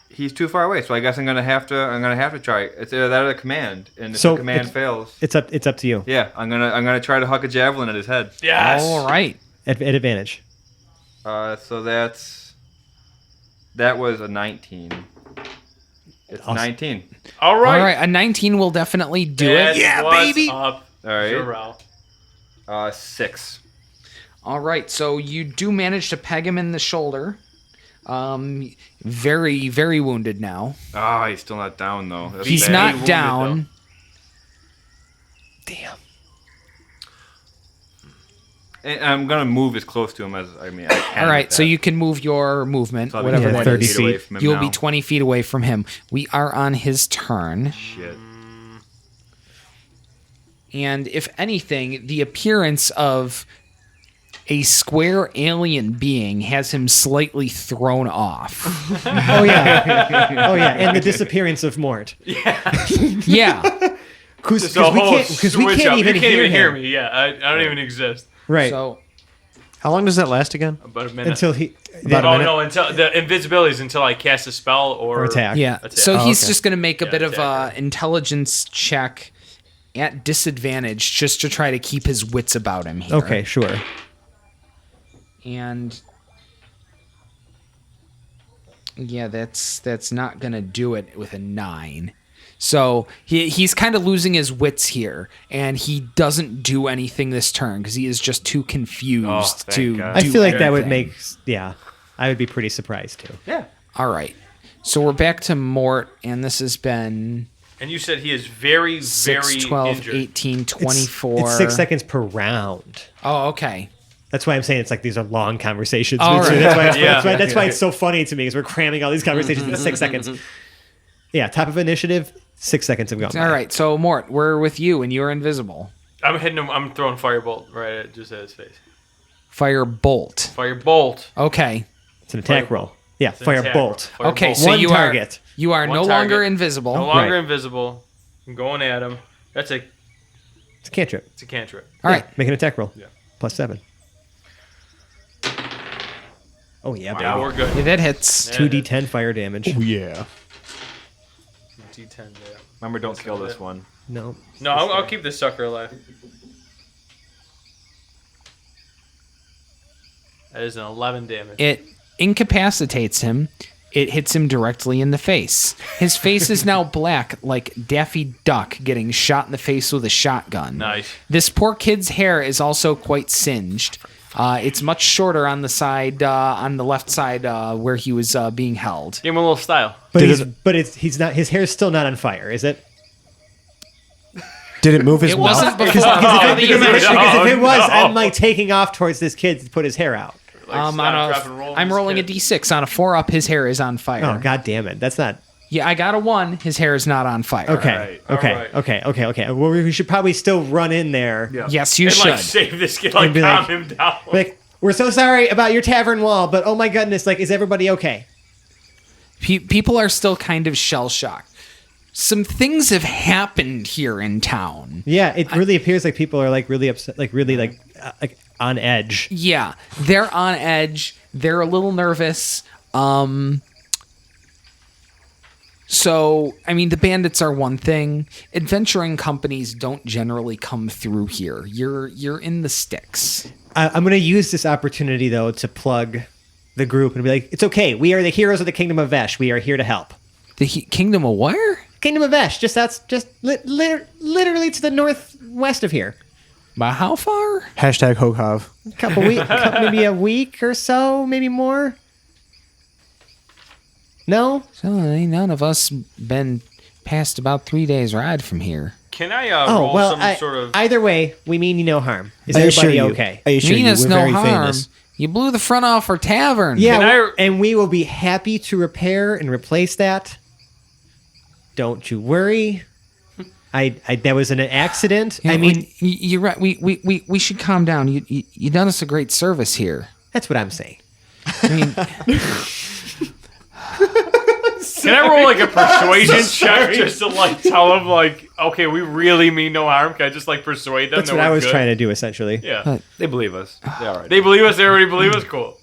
He's too far away, so I guess I'm gonna have to try. It's either that or the command, and if So the command it's- fails, It's up to you. yeah, I'm gonna try to huck a javelin at his head. Yes. All right. At advantage. So that was a 19. It's Awesome. 19. All right. All right. A 19 will definitely do That's it. Yeah, what's baby. Up, All right. Jarrell. 6. All right. So you do manage to peg him in the shoulder. Very, very wounded now. Oh, he's still not down though. That's He's bad. not wounded, down. Damn. And I'm gonna move as close to him as I can. All right. with So that. you can move your movement, So I'll be whatever that 30 is. feet away feet. from him You'll now. be 20 feet away from him. We are on his turn. Shit. And if anything, the appearance of a square alien being has him slightly thrown off. Oh yeah. Oh yeah. And the disappearance of Mort. Yeah. Because So we can't even you can't even hear him. me. Yeah, I don't even exist. Right. So How long does that last again? About a minute. Until he About a oh minute? no, until the invisibility is until I cast a spell or attack. yeah. Attack. So Oh, he's okay. just going to make a Yeah, bit of attack. intelligence check at disadvantage just to try to keep his wits about him here. Okay, sure. And yeah, that's not gonna do it with a 9. So he's kind of losing his wits here, and he doesn't do anything this turn because he is just too confused thank to. God. I do feel like that would anything. make I would be pretty surprised too. Yeah. All right, so we're back to Mort, and this has been And you said he is very, 6, very 12, injured. 18, 24. It's 6 seconds per round. Oh, okay. That's why I'm saying it's like these are long conversations. All between- right. That's why it's so funny to me because we're cramming all these conversations into 6 seconds. Yeah, top of initiative, 6 seconds have gone by. All right, so Mort, we're with you, and you're invisible. I'm hitting him. I'm throwing firebolt right at just at his face. Fire bolt. Firebolt. Okay. It's an attack roll. Yeah, It's an fire attack bolt. roll. Okay, Firebolt. so One you target. are One no target. longer invisible. No longer Right. invisible. I'm going at him. It's a It's a cantrip. cantrip. All right. Make an attack roll. Yeah. Plus 7. Oh yeah, Wow, we're baby. good. Yeah, that hits. 2d10 fire damage. Yeah. D10. Yeah. Remember, don't kill this one. No. No, I'll keep this sucker alive. That is an 11 damage. It incapacitates him. It hits him directly in the face. His face is now black, like Daffy Duck getting shot in the face with a shotgun. Nice. This poor kid's hair is also quite singed. It's much shorter on the side, on the left side, where he was being held. Give him a little style. But he's not. His hair's still not on fire, is it? Did it move his It mouth? wasn't before. Because if it was, no. I'm like taking off towards this kid to put his hair out. I'm rolling a d6 on a 4-up. His hair is on fire. Oh, god damn it! That's not. Yeah, I got a 1. His hair is not on fire. Okay. Okay. Well, we should probably still run in there. Yeah. Yes, you And should. like save this kid, like be calm like- him down. Like, we're so sorry about your tavern wall, but oh my goodness, like, is everybody okay? People are still kind of shell-shocked. Some things have happened here in town. Yeah, it really appears like people are like really upset, like really like on edge. Yeah, they're on edge. They're a little nervous. So, I mean, the bandits are one thing. Adventuring companies don't generally come through here. You're in the sticks. I'm going to use this opportunity though to plug the group and be like, it's okay. We are the heroes of the Kingdom of Vesh. We are here to help. The Kingdom of where? Kingdom of Vesh, literally to the northwest of here. By how far? Hashtag Hoghov. Couple weeks, maybe a week or so, maybe more. No? So, ain't none of us been past about 3 days' ride from here. Can I roll some sort of... either way, we mean you no harm. Is I assure everybody you. okay? I assure Mean you, us we're no very harm. famous. You blew the front off our tavern. Yeah, and we will be happy to repair and replace that. Don't you worry. That was an accident. Yeah, I mean, you're right. We should calm down. You done us a great service here. that's what I'm saying. I mean, Can I roll like a persuasion check just to like tell them like, okay, we really mean no harm? Can I just like persuade them? That's what I was trying to do, essentially. Yeah. They believe us. They all right. They believe us. They already believe us. Cool.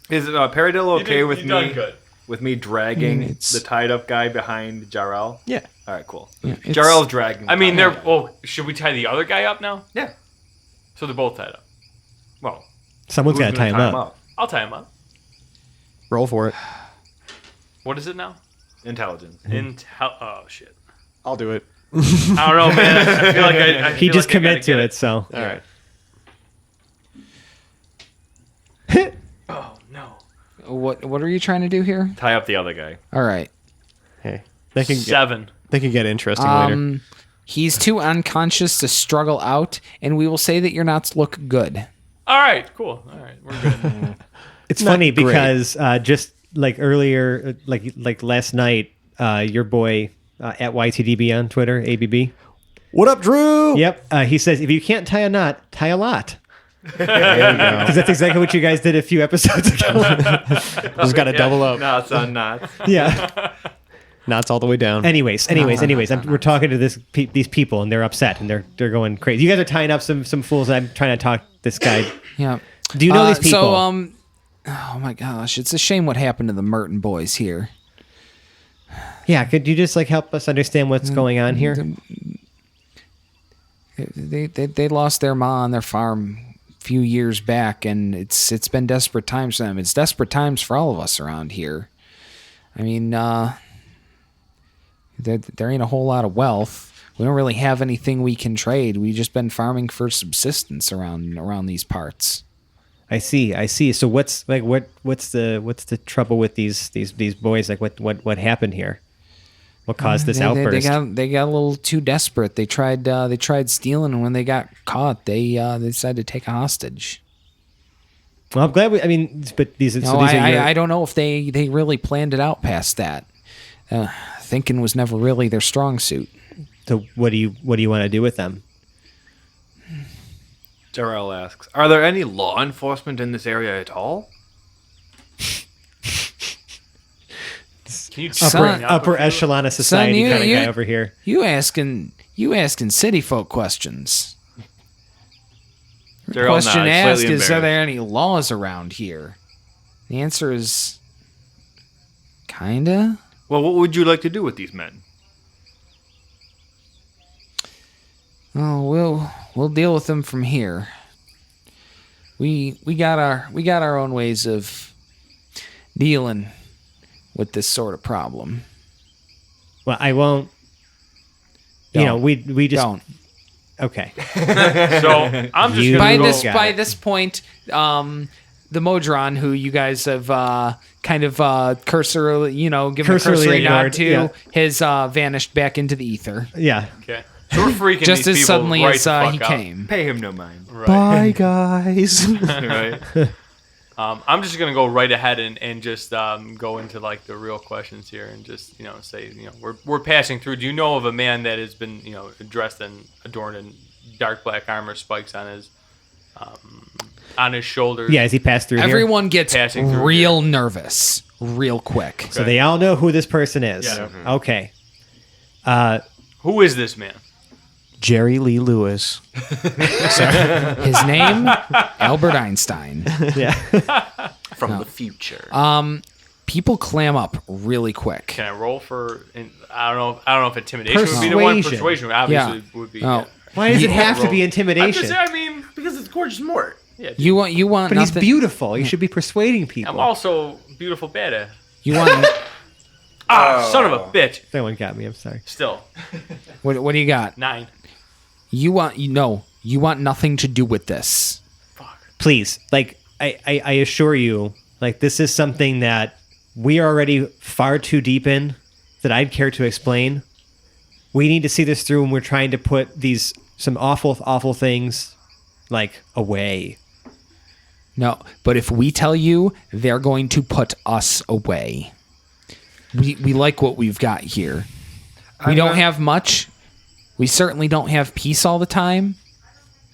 Is Paradillo okay with you done me? good. With me dragging It's- the tied up guy behind Jarrell? Yeah. All right, cool. it's- Jarrell's dragging. I mean, the they're. guy. Well, should we tie the other guy up now? Yeah. So they're both tied up. Well, Someone's who's got to gonna tie him up. I'll tie him up. Roll for it. What is it now? Intelligence. Oh shit. I'll do it. I don't know, man. I feel like I He feel just like I gotta commit to get it, so. All right. Oh no. what are you trying to do here? Tie up the other guy. All right. Hey, they can get 7. interesting later. He's too unconscious to struggle out, and we will say that your knots look good. All right. Cool. All right. We're good. It's Not funny great. because just like earlier, like last night, your boy at YTDB on Twitter, ABB. What up, Drew? Yep. He says, if you can't tie a knot, tie a lot. There you go. Because that's exactly what you guys did a few episodes ago. Just got to double up. Knots on knots. Yeah. Knots all the way down. Anyways, we're talking to these people and they're upset and they're going crazy. You guys are tying up some fools and I'm trying to talk this guy. Yeah. Do you know these people? So, oh my gosh, it's a shame what happened to the Merton boys here. Yeah, could you just like help us understand what's going on here? They lost their ma on their farm a few years back, and it's been desperate times for them. It's desperate times for all of us around here. I mean, there ain't a whole lot of wealth. We don't really have anything we can trade. We've just been farming for subsistence around these parts. I see. So what's the trouble with these boys? Like what happened here? What caused this outburst? They got a little too desperate. They tried stealing, and when they got caught, they decided to take a hostage. Well, I'm glad. But these. No, So these are your, I don't know if they really planned it out past that. Thinking was never really their strong suit. So what do you want to do with them? Jarrell asks, "Are there any law enforcement in this area at all?" Can you Upper echelon of society Son, kind of guy over here. You asking city folk questions. The Jarrell question nods, asked slightly is, are embarrassed. there any laws around here? The answer is, kinda. Well, what would you like to do with these men? Oh, we'll deal with them from here. We got our own ways of dealing with this sort of problem. Well, I won't. You know, Don't. we just Don't. okay. So I'm just You- gonna go. Got By it. this point, the Modron, who you guys have kind of cursorily, given a Cursorily cursory ignored, nod to, yeah. has vanished back into the ether. Yeah. Okay. So we're freaking Just these as people suddenly right as the fuck he out. came. Pay him no mind. Right. Bye, guys. Right. I'm just gonna go right ahead and just go into like the real questions here and just say we're passing through. Do you know of a man that has been dressed and adorned in dark black armor, spikes on his shoulders? Yeah, as he passed through here. Everyone gets Passing through real nervous real quick. So they all know who this person is. Yeah. Okay. Who is this man? Jerry Lee Lewis. His name, Albert Einstein. Yeah. From the future. People clam up really quick. Can I roll for? I don't know if intimidation would be the one. Persuasion. Persuasion obviously would be. Oh. Yeah. Why does it have to Roll. be I'm intimidation? just, I mean, because it's gorgeous Mort. yeah. You want But he's nothing. beautiful. You should be persuading people. I'm also beautiful badass. You want Son of a bitch. That one got me. I'm sorry. Still what do you got? 9. You want nothing to do with this. Please, like I assure you, like this is something that we are already far too deep in that I'd care to explain. We need to see this through, and we're trying to put some awful things like away. No, but if we tell you, they're going to put us away. We like what we've got here. We don't have much. We certainly don't have peace all the time.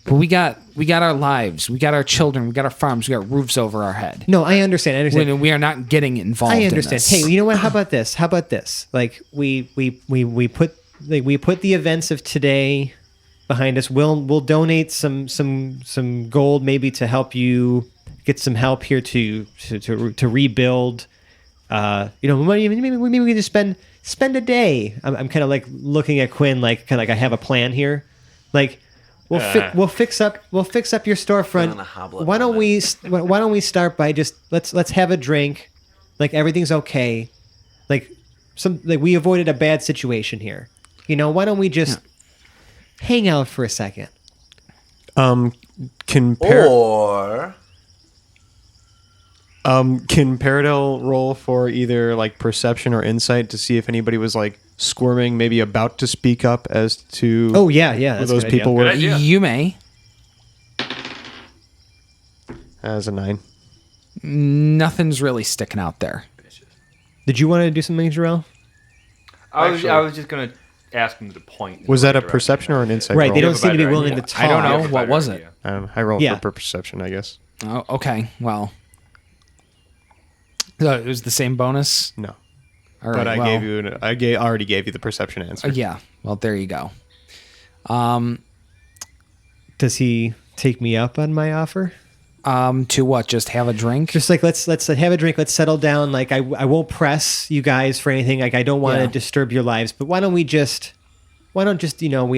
But we got our lives. We got our children. We got our farms. We got roofs over our head. No, I understand. We are not getting involved. I understand. In this. Hey, you know what? How about this? Like we put the events of today behind us. We'll donate some gold maybe to help you get some help here to rebuild. Maybe we can just spend a day. I'm kind of like looking at Kwin like kind of like I have a plan here. Like we'll fix up your storefront. On a hoblet Why don't we start by just let's have a drink, like everything's okay, like we avoided a bad situation here. Why don't we just hang out for a second? Can Paradel roll for either like perception or insight to see if anybody was like squirming, maybe about to speak up as to Oh yeah, who that's those a good people idea. were? Good idea. You may. As a 9. Nothing's really sticking out there. Did you want to do something, Jarrell? I was just gonna ask him to point. in Was the that a right direction. perception or an insight? Right, roll? they don't have a seem to be better willing idea. to talk. I don't know. You have a What better was idea. I rolled Yeah. for perception, I guess. Oh, okay. Well, so it was the same bonus. No, All but right, I already gave you the perception answer. Yeah. Well, there you go. Does he take me up on my offer? To what? Just have a drink? Just like let's have a drink. Let's settle down. Like I won't press you guys for anything. Like I don't want to Yeah. disturb your lives. But why don't we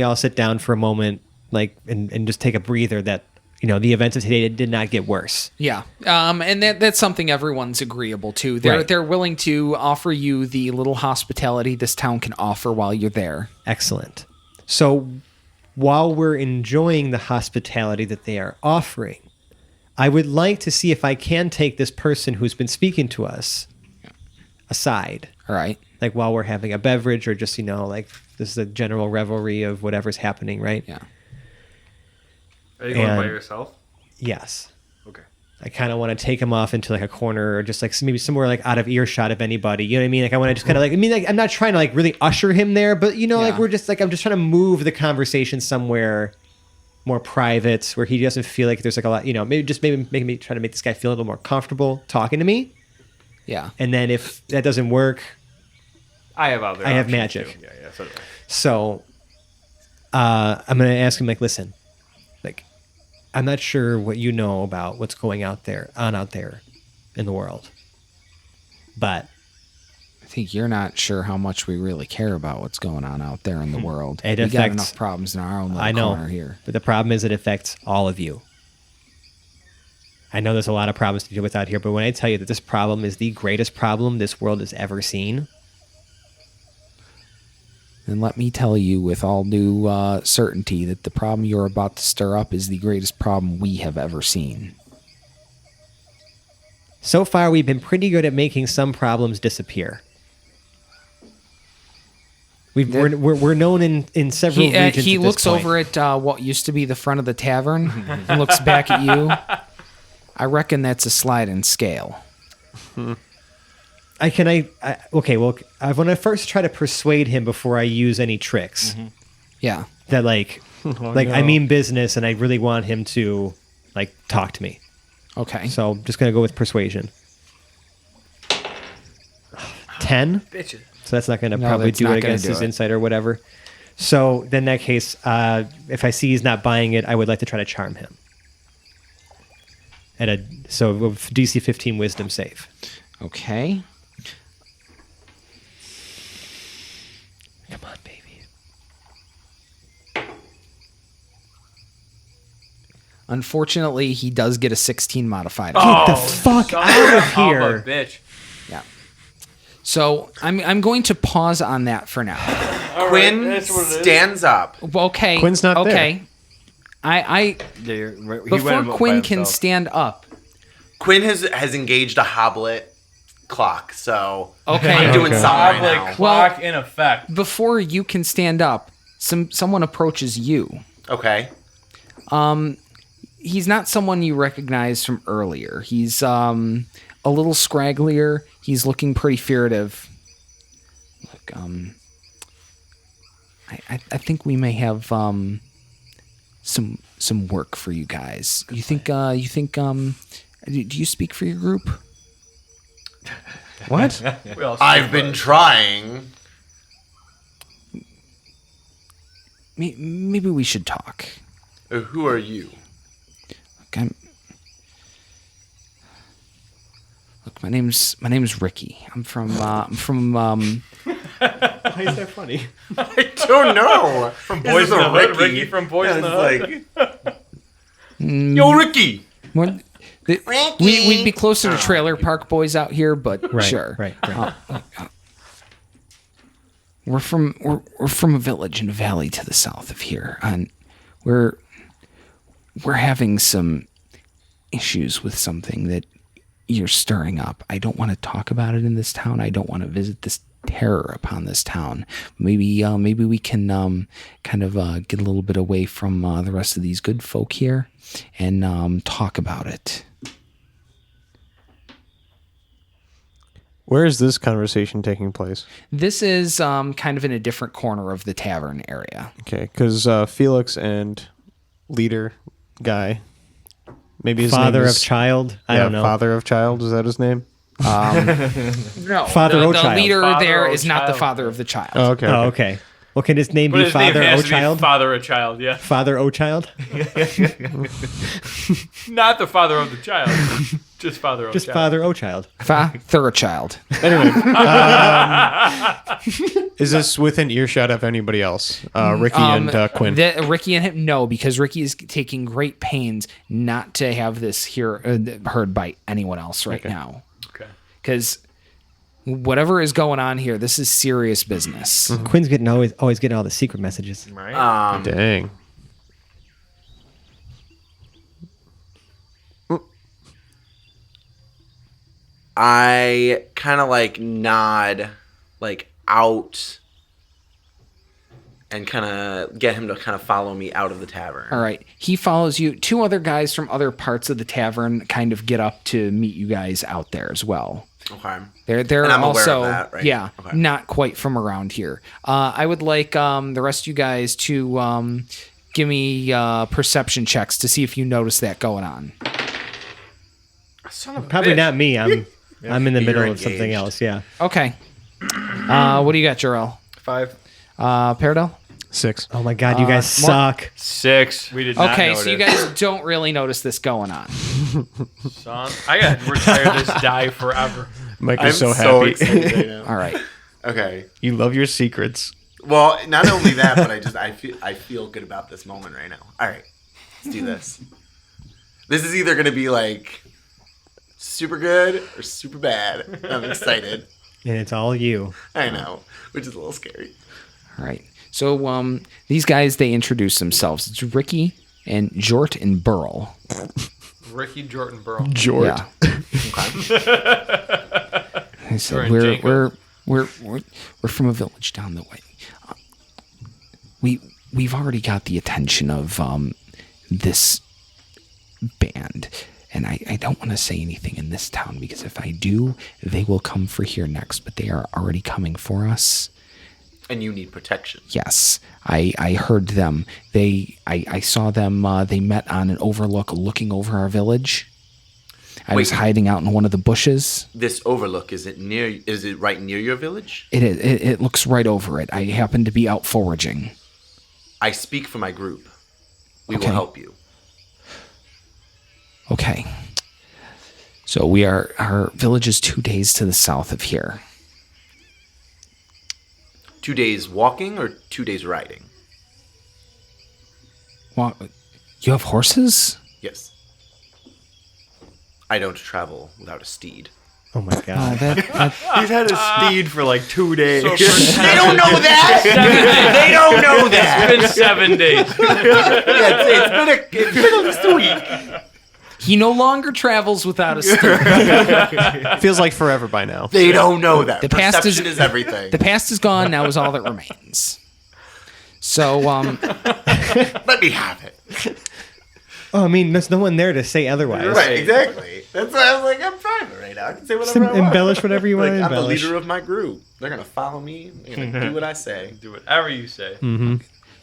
all sit down for a moment, like and just take a breather. That the events of today did not get worse. Yeah. And that's something everyone's agreeable to. They're willing to offer you the little hospitality this town can offer while you're there. Excellent. So while we're enjoying the hospitality that they are offering, I would like to see if I can take this person who's been speaking to us aside. All right. Like while we're having a beverage or just, like this is a general revelry of whatever's happening, right? Yeah. Are you going by And- yourself? Yes. Okay. I kind of want to take him off into like a corner or just like maybe somewhere like out of earshot of anybody. You know what I mean? Like I want to just kind of like, I'm not trying to like really usher him there, but like we're just like, I'm just trying to move the conversation somewhere more private where he doesn't feel like there's like a lot, maybe me try to make this guy feel a little more comfortable talking to me. Yeah. And then if that doesn't work, I have other. I have options, magic. too. Yeah. So do I. so I'm going to ask him like, listen, like, I'm not sure what you know about what's going out there in the world, but think you're not sure how much we really care about what's going on out there in the world. It we got affects- enough problems in our own little I know, corner here. but the problem is it affects all of you. I know there's a lot of problems to deal with out here, but when I tell you that this problem is the greatest problem this world has ever seen, And let me tell you with all due certainty that the problem you're about to stir up is the greatest problem we have ever seen. so far we've been pretty good at making some problems disappear. We're known in several regions. He at this looks point. over at what used to be the front of the tavern and looks back at you. I reckon that's a sliding scale. Okay, well, I want to first try to persuade him before I use any tricks. Yeah. That I mean business, and I really want him to talk to me. Okay. So I'm just gonna go with persuasion. 10. Bitches. So that's not gonna No, probably that's do not it gonna against do his it. insight or whatever. So then in that case, if I see he's not buying it, I would like to try to charm him. With DC 15 Wisdom save. Okay. Come on, baby. Unfortunately, he does get a 16 modified. Get the fuck out of here! Bitch. Yeah. So I'm going to pause on that for now. Quinn stands up. Okay. Quinn's not there. okay. Before Quinn can stand up. Quinn has engaged a hoblet clock, so Okay. I'm doing something right Public now. clock in effect. Before you can stand up, someone approaches you. Okay. He's not someone you recognize from earlier. He's a little scragglier. He's looking pretty furtive. Look, I think we may have some work for you guys. You think do you speak for your group? What? I've been trying. Maybe we should talk. Who are you? Look, my name's Ricky. I'm from Why is that funny? I don't know. From Boys in the Hood. Ricky from Boys in the Hood. Yo, Ricky. We'd be closer to Trailer Park Boys out here, but Right, sure. right. We're from a village in a valley to the south of here, and we're having some issues with something that you're stirring up. I don't want to talk about it in this town. I don't want to visit this terror upon this town. Maybe we can kind of get a little bit away from the rest of these good folk here and talk about it. Where is this conversation taking place? This is kind of in a different corner of the tavern area. Okay, because Felix and leader guy, maybe his Father name of is, child. I don't know. Father of child. Is that his name? No, Father the O'Child. leader Father there is not the O'Child. father of the child. Oh, okay. Oh, okay. Well, can his name But be his name Father has to be O'Child? Father of Child, yeah. Father O'Child? Not the father of the child. Just Father of Just Child. Father O'Child. Father child. Anyway, is this within earshot of anybody else? Ricky and Quinn. Ricky and him, no, because Ricky is taking great pains not to have this heard by anyone else right now. Okay. Because whatever is going on here, this is serious business. Quinn's always getting all the secret messages. Right. Dang. I kind of nod out and kind of get him to kind of follow me out of the tavern. All right. He follows you. Two other guys from other parts of the tavern kind of get up to meet you guys out there as well. Okay. They're And I'm aware also of that, right? yeah, Okay. not quite from around here. I would like the rest of you guys to give me perception checks to see if you notice that going on. Son of a Probably bitch. not me. I'm in the middle You're of something engaged. else. Yeah. Okay. What do you got, Jarrell? 5. Peridot? 6. Oh my God, you guys suck. 6. We did not Okay, notice. so you guys don't really notice this going on. Son, I gotta retire this die forever. Mike I'm is so so happy. excited right now. All right. Okay. You love your secrets. Well, not only that, but I feel good about this moment right now. All right, let's do this. This is either gonna be like super good or super bad. I'm excited. And it's all you. I know, which is a little scary. All right. So these guys, they introduce themselves. It's Ricky and Jort and Burl. Ricky Jordan Burl. Jort. Yeah. I said, Or in we're from a village down the way. We've already got the attention of this band, and I don't want to say anything in this town because if I do, they will come for here next. But they are already coming for us. And you need protection. Yes, I heard them. I saw them. They met on an overlook looking over our village. I was hiding out in one of the bushes. This overlook, is it right near your village? It looks right over it. I happened to be out foraging. I speak for my group. We Okay. will help you. Okay. So our village is 2 days to the south of here. 2 days walking or 2 days riding? Well, you have horses? Yes. I don't travel without a steed. Oh my god. He's had a steed for like 2 days. So for They don't know that. They don't know that. It's been 7 days. Yeah, it's been a week. He no longer travels without a steed. Feels like forever by now. They don't know that. The past Perception is everything. The past is gone. Now is all that remains. So, Let me have it. Oh, I mean, there's no one there to say otherwise. Right, exactly. That's why I was like, I'm private right now. I can say Just whatever I want. embellish whatever you want Like, to I'm the embellish. leader of my group. They're gonna follow me. They're gonna do what I say. Do whatever you say.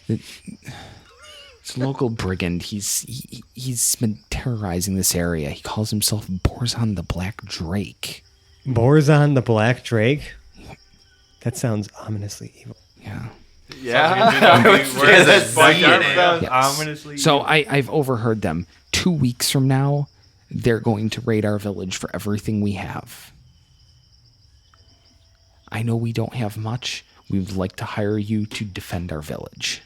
it's a local brigand. He's been terrorizing this area. He calls himself Borzon the Black Drake. Borzon the Black Drake? That sounds ominously evil. Yeah. There's a Z in it. Sounds Yes. ominously. So I've overheard them. 2 weeks from now, they're going to raid our village for everything we have. I know we don't have much. We would like to hire you to defend our village.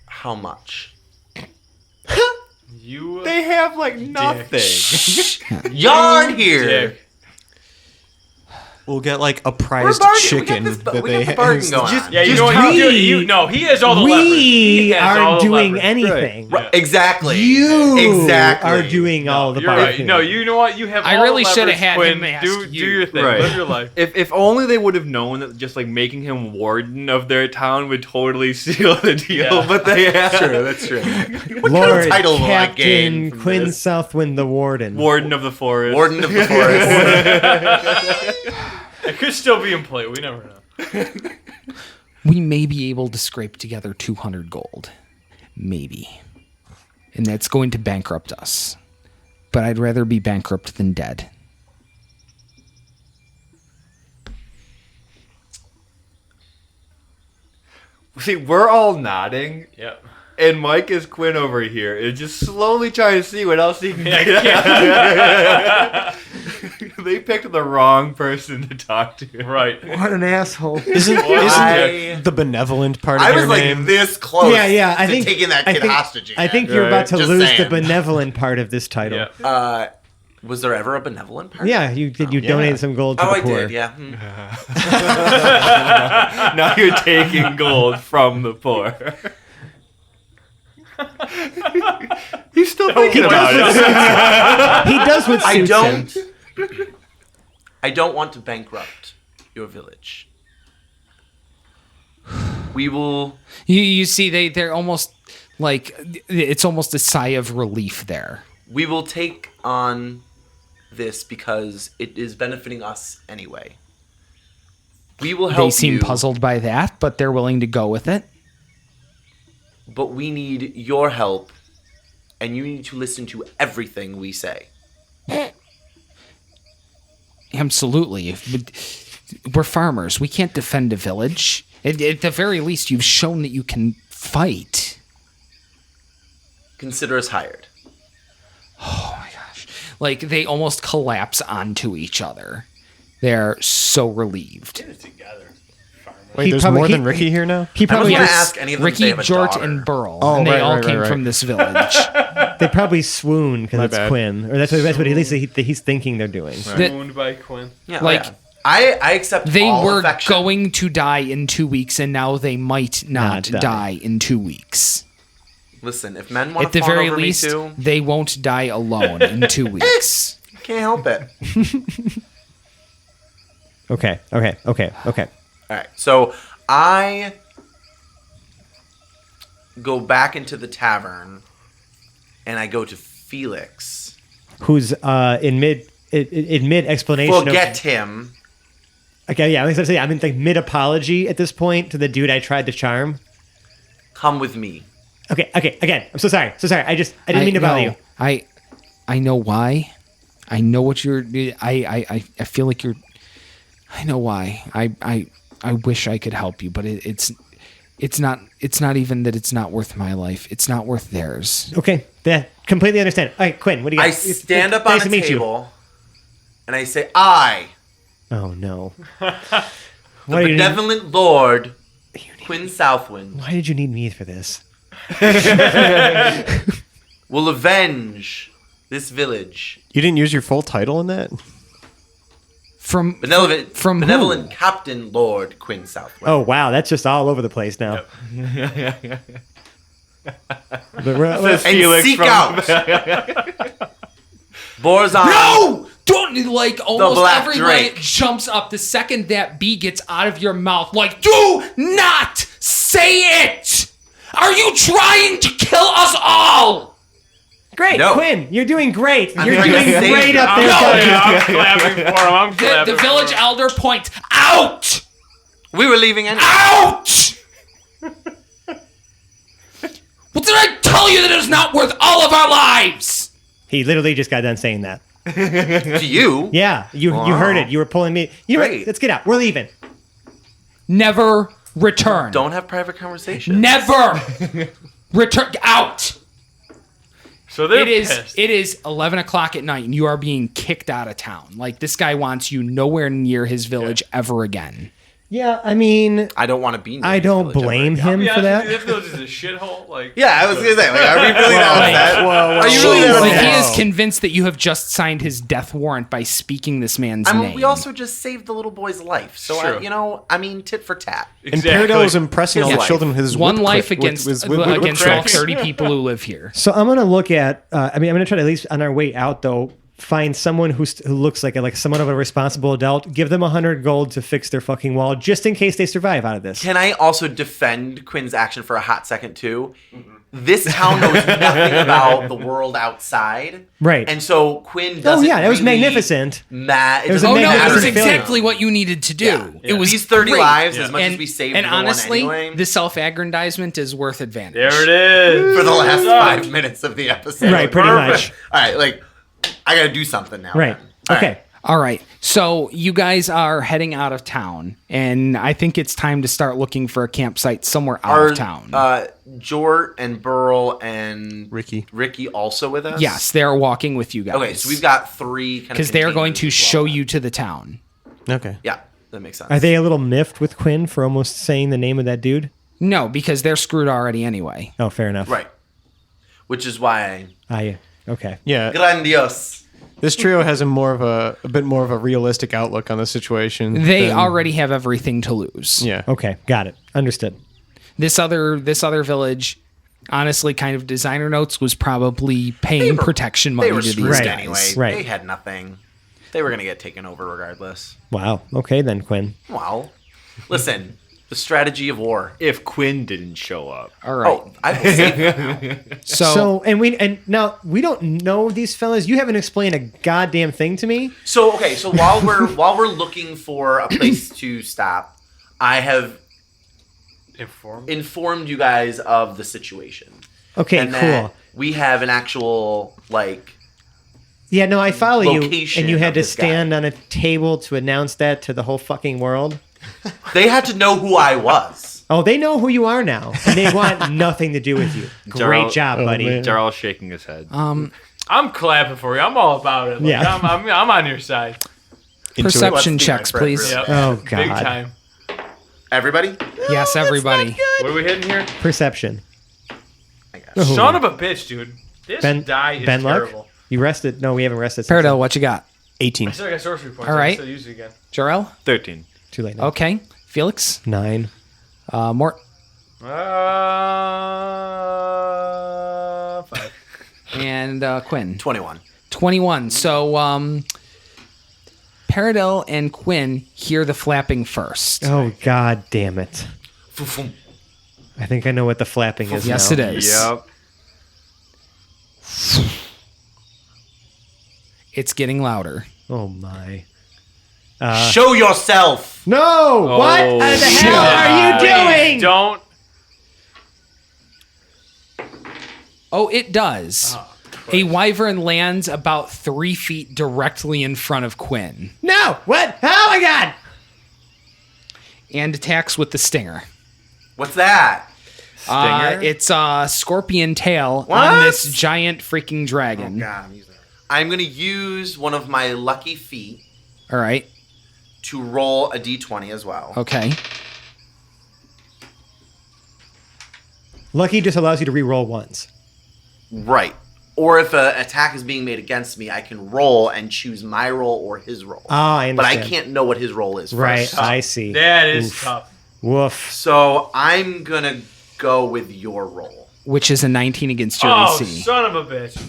How much? You they have like nothing. Yarn here. dick. We'll get like a We're prized bargaining. chicken We got that this, they we got the bargain going on. Yeah, you know what? No, he has all the leverage. He We has all aren't the doing leverage. anything. Right, exactly. You exactly are doing all the You're right. bargaining. No, you know what? You have. I all really the shoulda leverage, had Quinn. him ask Do you. your thing. Right. Live your life. If only they would have known that just like making him warden of their town would totally seal the deal, Yeah. but they have True, that's true. What Lord kind of title will I Captain gain from Quinn this? Southwind the Warden. warden of the forest. Warden of the Forest. It could still be in play. We never know. We may be able to scrape together 200 gold. Maybe. And that's going to bankrupt us. But I'd rather be bankrupt than dead. See, we're all nodding, Yep. and Mike is Quinn over here is just slowly trying to see what else he can get. They picked the wrong person to talk to. Right. What an asshole. Isn't I- the benevolent part of I your was like name? this close Yeah, I to think taking that I kid think- hostage again. I think you're about to Just lose saying. the benevolent part of this title. Yeah. Was there ever a benevolent part? Yeah, you did. You yeah. donated some gold to Oh, the I poor. did, yeah. Now you're taking gold from the poor. He's still thinking about it. He does what I suits him. don't. I don't want to bankrupt your village. We will. You see, they're almost like, it's almost a sigh of relief there. We will take on this because it is benefiting us anyway. We will help They seem you, puzzled by that, but they're willing to go with it. but we need your help, and you need to listen to everything we say. Absolutely. We're farmers. We can't defend a village. At the very least, you've shown that you can fight. Consider us hired. Oh my gosh. Like they almost collapse onto each other. They're so relieved. Get it together. Wait, He there's probably- more he- than Ricky here now? He I was probably going to has- ask any of them if they Ricky, have a Jort, daughter. and Burl, Oh, and they right, all right, came right, from right. this village. they probably swoon because My it's bad. Kwin, or that's what at least he's thinking they're doing. That- Owned by Kwin. Yeah, Like, yeah. I accept They all were affection. going to die in 2 weeks, and now they might not Not die. die in 2 weeks. Listen, if men want At to the fawn very over least, me too, they won't die alone in 2 weeks. can't help it. Okay. All right, so I go back into the tavern, and I go to Felix. Who's in mid explanation? Forget him. Okay, yeah, I was gonna say I'm in like mid apology at this point to the dude I tried to charm. Come with me. Okay, again, I'm so sorry. I didn't mean to bother you. I know why. I know what you're. I feel like you're. I know why. I wish I could help you, but it's not. It's not even that it's not worth my life. It's not worth theirs. Okay, that completely understand. All right, Kwin, what do you got? I stand up Nice on to a meet you. table, and I say, I, Oh no. the Why did you- benevolent Lord, Kwin Southwind, Why did you need me for this? will avenge this village. You didn't use your full title in that? From Benevolent, from benevolent who? Captain Lord Kwin Southwind. Oh wow, that's just all over the place now. And Felix seek from- out Borzon. No! Don't like almost Black every Drake. light jumps up the second that bee gets out of your mouth. Like, do not say it! Are you trying to kill us all? Great, No. Kwin, you're doing great. I'm You're trying to doing save great you. up there. No. buddy. I'm clapping for him. I'm The clapping for village him. elder points out. We were leaving anyway. Out! Well, did I tell you that it is not worth all of our lives? He literally just got done saying that. To you. Yeah, you Wow. heard it. You were pulling me. You know what? Great. Let's get out. We're leaving. Never return. Don't have private conversations. Never return. Out. So they're It is. pissed. It is 11 o'clock at night, and you are being kicked out of town. Like this guy wants you nowhere near his village ever again. Yeah, I mean, I don't want to be near I this don't village ever blame again. him Yeah, for that. This village is a shithole. Like, Yeah, I was gonna say, like, are we really that upset? Are you really Jeez, that like, upset? he is convinced that you have just signed his death warrant by speaking this man's I mean, name. we also just saved the little boy's life, so True. tit for tat. And Peridot is impressing all His the life. children with his one whip life crack- against with whip against all cracks. 30 people who live here. So I'm gonna look at. I'm gonna try to at least on our way out though find someone who looks like somewhat of a responsible adult. Give them 100 gold to fix their fucking wall, just in case they survive out of this. Can I also defend Quin's action for a hot second too? This town knows nothing about the world outside, Right. And so Quin doesn't. Oh yeah, that was really magnificent. It It was doesn't a Oh no, it magnificent was film. exactly what you needed to do. Yeah. It was these 30 great. lives as much as we saved and the honestly, one anyway. the self-aggrandizement is worth advantage. there it is. For the last Done. 5 minutes of the episode, Right, pretty Perfect. much. All right, like I gotta do something now. Right. then. All Okay. right. All right, so you guys are heading out of town, and I think it's time to start looking for a campsite somewhere out Are of town. Jort and Burl and Ricky also with us? Yes, they're walking with you guys. Okay, so we've got 3 kind of because they're going containers to as show well. you to the town. Okay. Yeah, that makes sense. Are they a little miffed with Kwin for almost saying the name of that dude? No, because they're screwed already anyway. Oh, fair enough. Right. Which is why Okay. Yeah. grandiose. This trio has a bit more of a realistic outlook on the situation. They than- already have everything to lose. Yeah. Okay. Got it. Understood. This other village, honestly, kind of designer notes was probably paying protection money They were to screwed these Right. guys. anyway. Right. They had nothing. They were gonna get taken over regardless. Wow. Okay then, Kwin. Well, listen, the strategy of war. If Kwin didn't show up. All right. Oh, I will save them now. so And now we don't know these fellas. You haven't explained a goddamn thing to me. So okay, so while we're looking for a place to stop, I have informed you guys of the situation. Okay. And Cool. that we have an actual Yeah. No, I follow you. location And you had of to this guy. stand on a table to announce that to the whole fucking world. They had to know who I was. Oh, they know who you are now, and they want nothing to do with you. Great Darryl- job, buddy. man. Darrell's shaking his head. I'm clapping for you. I'm all about it. Like, Yeah. I'm on your side. Perception Let's be checks, my friend, please. really. Yep. Oh, Big God. time. Everybody? Yes, everybody. What are we hitting here? Perception. I got it. Oh. Son of a bitch, dude. This die is Ben Luck? terrible. You rested? No, we haven't rested. since Paradel, then. what you got? 18. I still got sorcery points. All I right. can still use it again. Jarrell? 13. Too late now. Okay. Felix? 9. Mort? 5. And Quinn? 21. 21. So, Paradel and Quinn hear the flapping first. Oh, God damn it. Foo-foom. I think I know what the flapping is Yes, now. it is. Yep. It's getting louder. Oh, my. Show yourself! No! What Oh, the hell are you doing? Don't. Oh, it does. A wyvern lands about 3 feet directly in front of Quinn No! What? Oh, my God! and attacks with the stinger. What's that? Stinger? It's a scorpion tail What? on this giant freaking dragon. God, I'm going to use one of my lucky feet All right. to roll a d20 as well. Okay. Lucky just allows you to re-roll once. Right. Or if an attack is being made against me, I can roll and choose my roll or his roll. Ah, I but I understand. can't know what his roll is Right, first. I see. That is Oof. tough. Woof. So I'm going to go with your roll, Which is a 19 against your Oh, AC. son of a bitch.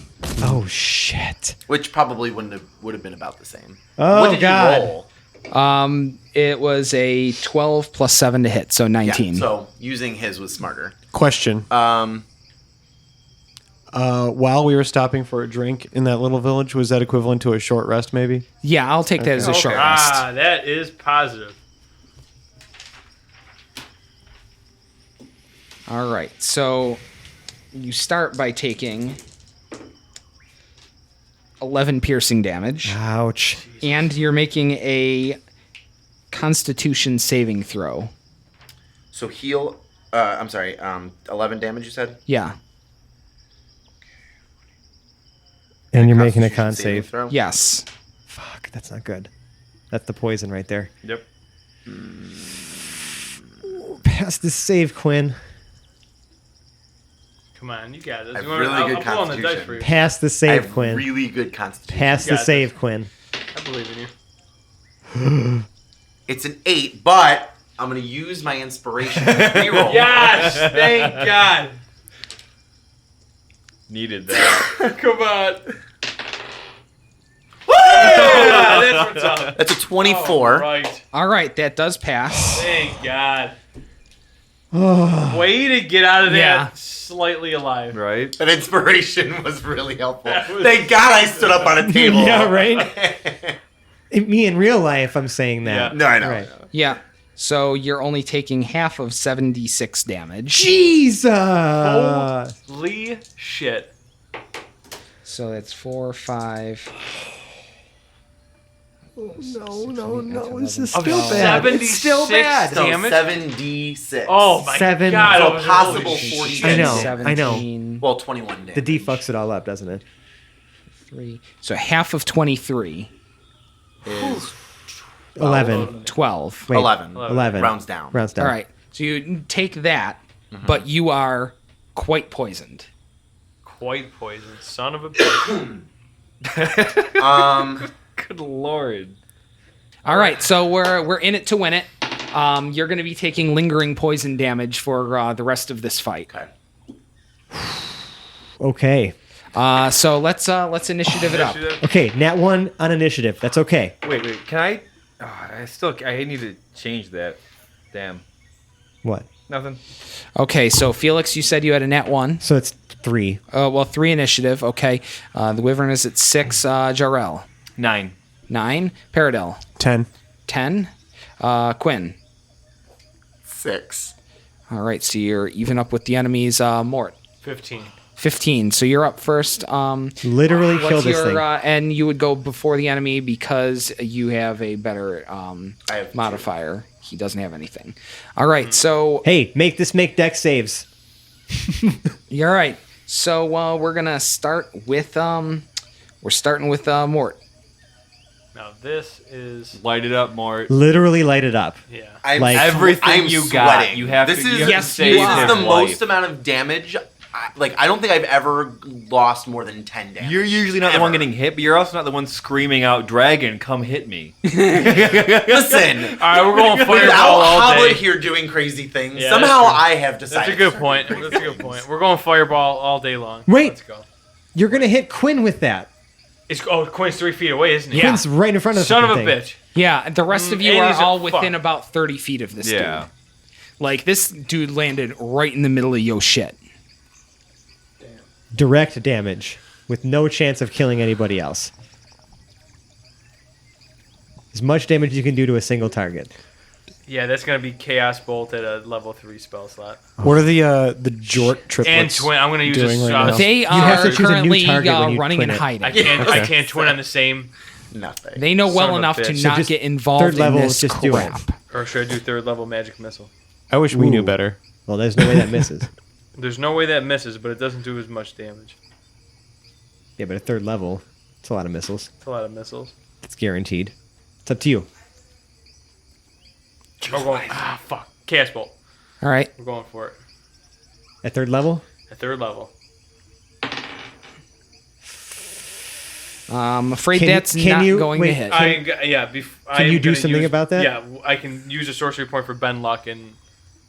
Oh, shit. which probably would have been about the same. Oh, what did God. you roll? It was a 12 plus 7 to hit, so 19. Yeah, so using his was smarter. Question. Um, While we were stopping for a drink in that little village, was that equivalent to a short rest, maybe? Yeah, I'll take that as a short rest. Ah, that is positive. All right, so you start by taking 11 piercing damage, Ouch. and you're making a Constitution saving throw. so heal. 11 damage, you said? Yeah, And you're making a con Constitution saving save. throw? yes. Fuck, that's not good. That's the poison right there. Yep. Pass this save, Quinn. Come on, you got this. I have You want- really good I'm pulling the dice constitution. for you. Pass the I save, have Quinn. really good constitution. Pass You the got save, Quinn. I believe in you. It's an 8, but I'm going to use my inspiration to reroll. Yes! Thank God. Needed that. Come on. Yeah, that's what's up. That's a 24. Right. All right, that does pass. Thank God. Way to get out of that Yeah. slightly alive. Right? That inspiration was really helpful. That was- Thank God I stood up on a table. Yeah, right? Me in real life, I'm saying that. Yeah. No, I know. Right. Yeah, so you're only taking half of 76 damage. Jesus! Holy shit. So that's 4, 5. No, this is Of still bad. 76 It's still bad. So damage? 7d6. Oh my Seven. God. So that was possible holy 14. shit. I know. 17, Well, 21 damage. The D fucks it all up, doesn't it? 3. So half of 23 is 11. 12. Wait, 11. 11. Rounds down. Rounds down. All right, so you take that, but you are quite poisoned. Quite poison. Son of a bitch. Good lord. All right, so we're in it to win it. You're going to be taking lingering poison damage for the rest of this fight. Okay. Okay. So let's initiative it up. Okay, nat 1 on initiative. That's okay. Wait, can I? Oh, I need to change that. Damn. What? Nothing. Okay, so Felix, you said you had a nat 1. So it's 3. Well, 3 initiative. Okay, the Wyvern is at 6. Jarrell 9. 9. Paradel 10. 10. Quinn. 6. All right, so you're even up with the enemies. Mort 15. 15. So you're up first. Literally kill What's this your thing. and you would go before the enemy because you have a better I have modifier. He doesn't have anything. All right, so Hey, make deck saves. you're all right. So we're gonna start with We're starting with Mort. Now this is Light it up, Mort. Literally light it up. yeah. Like, Everything I'm you got, sweating. you have This to. is You have Yes, to save you are. this is his the life. most amount of damage. I don't think I've ever lost more than 10 damage. You're usually not the one getting hit, but you're also not the one screaming out, "Dragon, come hit me." Listen, All right, we're going without fireball all Hobbit day. here doing crazy things, Yeah, somehow that's true. I have decided. That's a good point. That's a good point. We're going fireball all day long. Wait. Let's go. You're gonna hit Quinn with that. Quinn's 3 feet away, isn't he? Yeah. Quinn's right in front of the Son of a fucking thing. bitch. Yeah, the rest of you and are he's a all fuck. within about 30 feet of this Yeah. dude. Like, this dude landed right in the middle of yo shit. Direct damage with no chance of killing anybody else. As much damage you can do to a single target. Yeah, that's gonna be Chaos Bolt at a level 3 spell slot. What are the Jort triplets? And twin. I'm gonna use doing a. right now? They have are to choose a new currently target when you running twin and it. hiding. I can't twin on the same. Nothing. They know Son well of a enough to bitch. So not just get involved third level, in this just do it. crap. Or should I do 3rd level magic missile? I wish we knew Ooh. better. Well, there's no way that misses. There's no way that misses, but it doesn't do as much damage. Yeah, but at 3rd level, it's a lot of missiles. It's a lot of missiles. It's guaranteed. It's up to you. We're going. Fuck. Chaos Bolt. All right. We're going for it. At 3rd level? At 3rd level. I'm afraid Can- that's can not you- going wait, to hit. Can you do something about that? Yeah, I can use a sorcery point for Ben Luck, and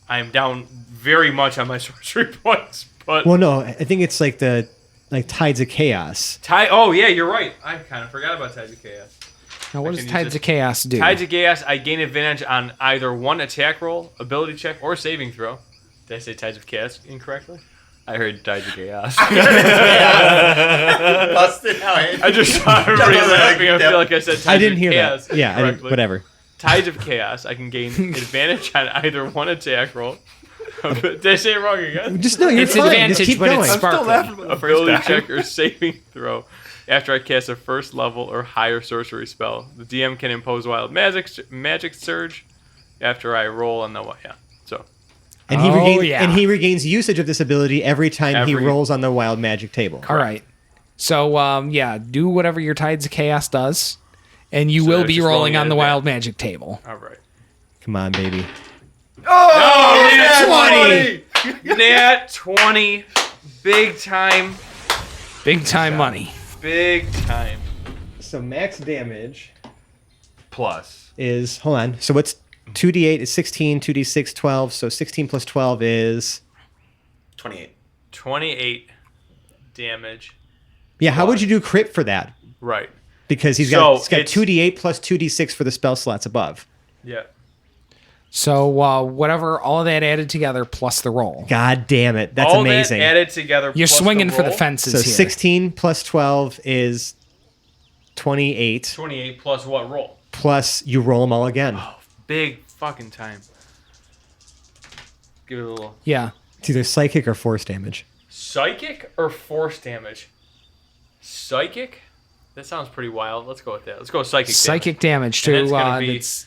I'm down very much on my sorcery points. But Well, no, I think it's like the Tides of Chaos. Oh yeah, you're right. I kind of forgot about Tides of Chaos. Now, what I does can use Tides this. of Chaos do? Tides of Chaos, I gain advantage on either one attack roll, ability check, or saving throw. Did I say Tides of Chaos incorrectly? I heard Tides of Chaos. Busted out. I just saw everybody laughing. I feel like I said Tides I didn't of hear Chaos that. Yeah, I didn't, correctly. whatever. Tides of Chaos, I can gain advantage on either one attack roll. Did I say it wrong again? Just no, you're It's fine. advantage, Just keep but going. it's sparkling. Ability check or saving throw. After I cast a 1st level or higher sorcery spell, the DM can impose wild magic surge after I roll on the yeah. So And he yeah. regains usage of this ability every time he Every- rolls on the wild magic table. All right. So, yeah, do whatever your Tides of Chaos does, and you will be just rolling rolling on at the advantage. wild magic table. all right. Come on, baby. Oh, Nat 20, big time, Big time money. big time. So max damage Plus. is, hold on. So what's 2d8 is 16, 2d6 12. So 16 plus 12 is 28. 28 damage. yeah. How would you do crit for that? Right. Because he's So got it's- 2d8 plus 2d6 for the spell slots above. Yeah. So, whatever, all of that added together plus the roll. God damn it, that's All amazing. that added together. You're plus swinging for the roll, fences So here. 16 plus 12 is 28. 28 plus what roll? Plus you roll them all again. Big fucking time. Give it a little Yeah. It's either psychic or force damage. psychic or force damage. Psychic. That sounds pretty wild. Let's go with that. Let's go with psychic. Psychic damage And to that's gonna be- that's-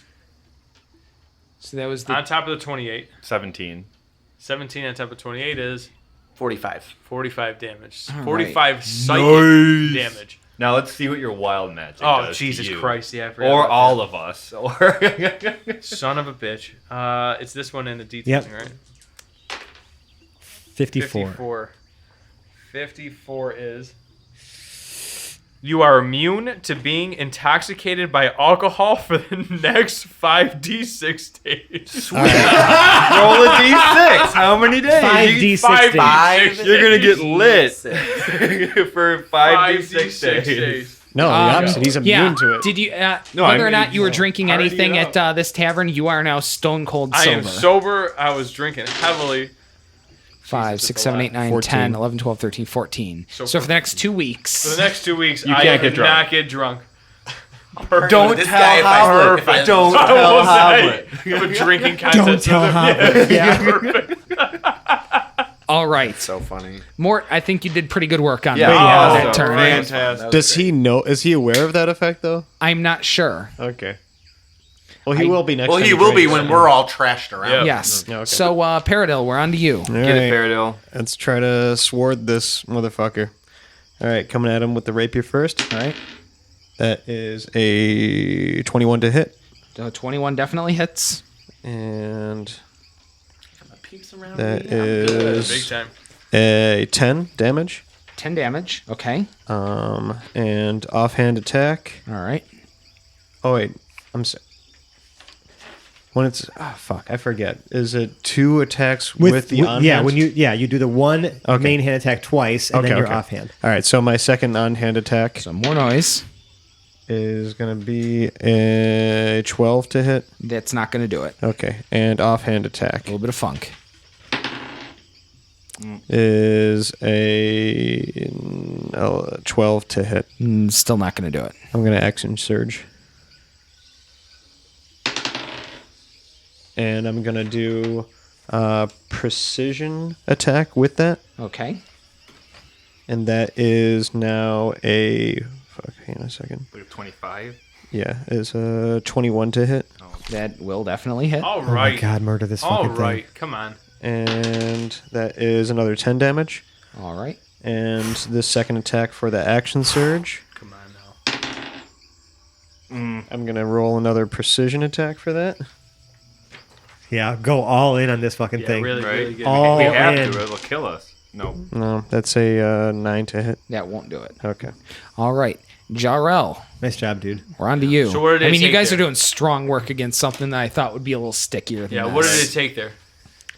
so that was Damage. the On top of the 28, 17. 17 on top of 28 is 45. 45 damage. All 45 right. psychic damage. Now let's see what your wild magic Oh does Jesus to you. Christ! Yeah, I forgot Or about all that. of us. Or Son of a bitch. It's this one in the Yep. details, right? 54. 54 is. You are immune to being intoxicated by alcohol for the next 5d6 days. roll a d6. How many days? 5d6 5d6 days. Five. You're gonna get lit Six. for 5d6 days. days. No, the opposite. He's immune yeah. to it. Did you No, whether I or not mean, you were drinking party anything it at this tavern, you are now stone cold I sober. am sober. I was drinking heavily. 5, Jesus, 6, that's a 7, lot. 8, 9, 14. 10, 11, 12, 13, 14. So So for- for the next 2 weeks. For the next 2 weeks, You I can't get drunk. not get drunk. Don't This tell guy, if I Howard. slip, if I- Don't I tell will Howard. say, you have a drinking contest. Don't tell Howard. All right. So funny. Mort, I think you did pretty good work on Yeah, that awesome. turn. Fantastic. Does he know? Is he aware of that effect though? I'm not sure. Okay. Well, he will be next. Well, time he will be drinks. when we're all trashed around. Yeah. Yes. Yeah, okay. So, Paradil, we're on to you. All Get it, right. Paradil. Let's try to sword this motherfucker. All right, coming at him with the rapier first. All right. That is a 21 to hit. 21 definitely hits. And Peeps around that me. I'm good. is Big time. a 10 damage. 10 damage. Okay. And offhand attack. All right. Oh, wait. I'm sorry. When it's... fuck, I forget. Is it 2 attacks with the on-hand? Yeah, you do the one main hand attack twice, and then your offhand. All right, so my second on-hand attack So more noise. is going to be a 12 to hit. That's not going to do it. Okay, and offhand attack A little bit of funk. is a 12 to hit. Still not going to do it. I'm going to action surge. And I'm going to do precision attack with that. Okay. And that is now a... Fuck, hang on a second. Like a 25. Yeah, is a 21 to hit. That will definitely hit. All Oh my right. god, murder this All fucking right. Come on. And that is another 10 damage. All right. And the second attack for the action surge. Come on now. I'm going to roll another precision attack for that. thing. Yeah, go all in on this fucking Yeah, thing. really, Right? really good. All We have in. to. It'll kill us. No. No, that's a 9 to hit. That won't do it. Okay. All right. Jarrell, Nice job, dude. we're on to you. So what did it I mean, you take guys there? are doing strong work against something that I thought would be a little stickier than Yeah, this. what did it take there?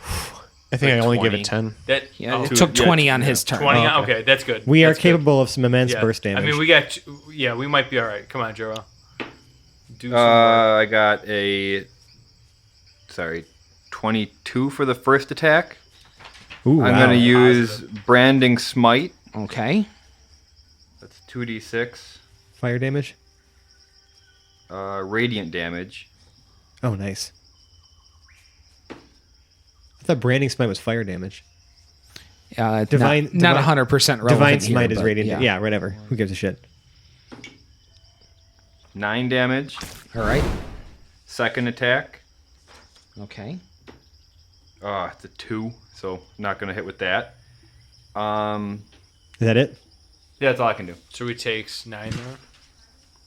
I think Like I only give 20. it 10. That Yeah, oh, it took 20 on his turn. 20. Oh, Okay, that's good. We are That's good. capable of some immense Yeah. burst damage. I mean, we got. Yeah, we might be all right. Come on, Jero. Do some work. I got a 22 for the first attack. Ooh, I'm wow. going to use Branding Smite. Okay. That's 2d6. Fire damage. Radiant damage. Oh, nice. I thought branding smite was fire damage. Not 100% relevant Divine here, smite is but radiant. Yeah, whatever. Who gives a shit? 9 damage. All right. Second attack. Okay. It's a 2, so not going to hit with that. Is that it? Yeah, that's all I can do. So he takes 9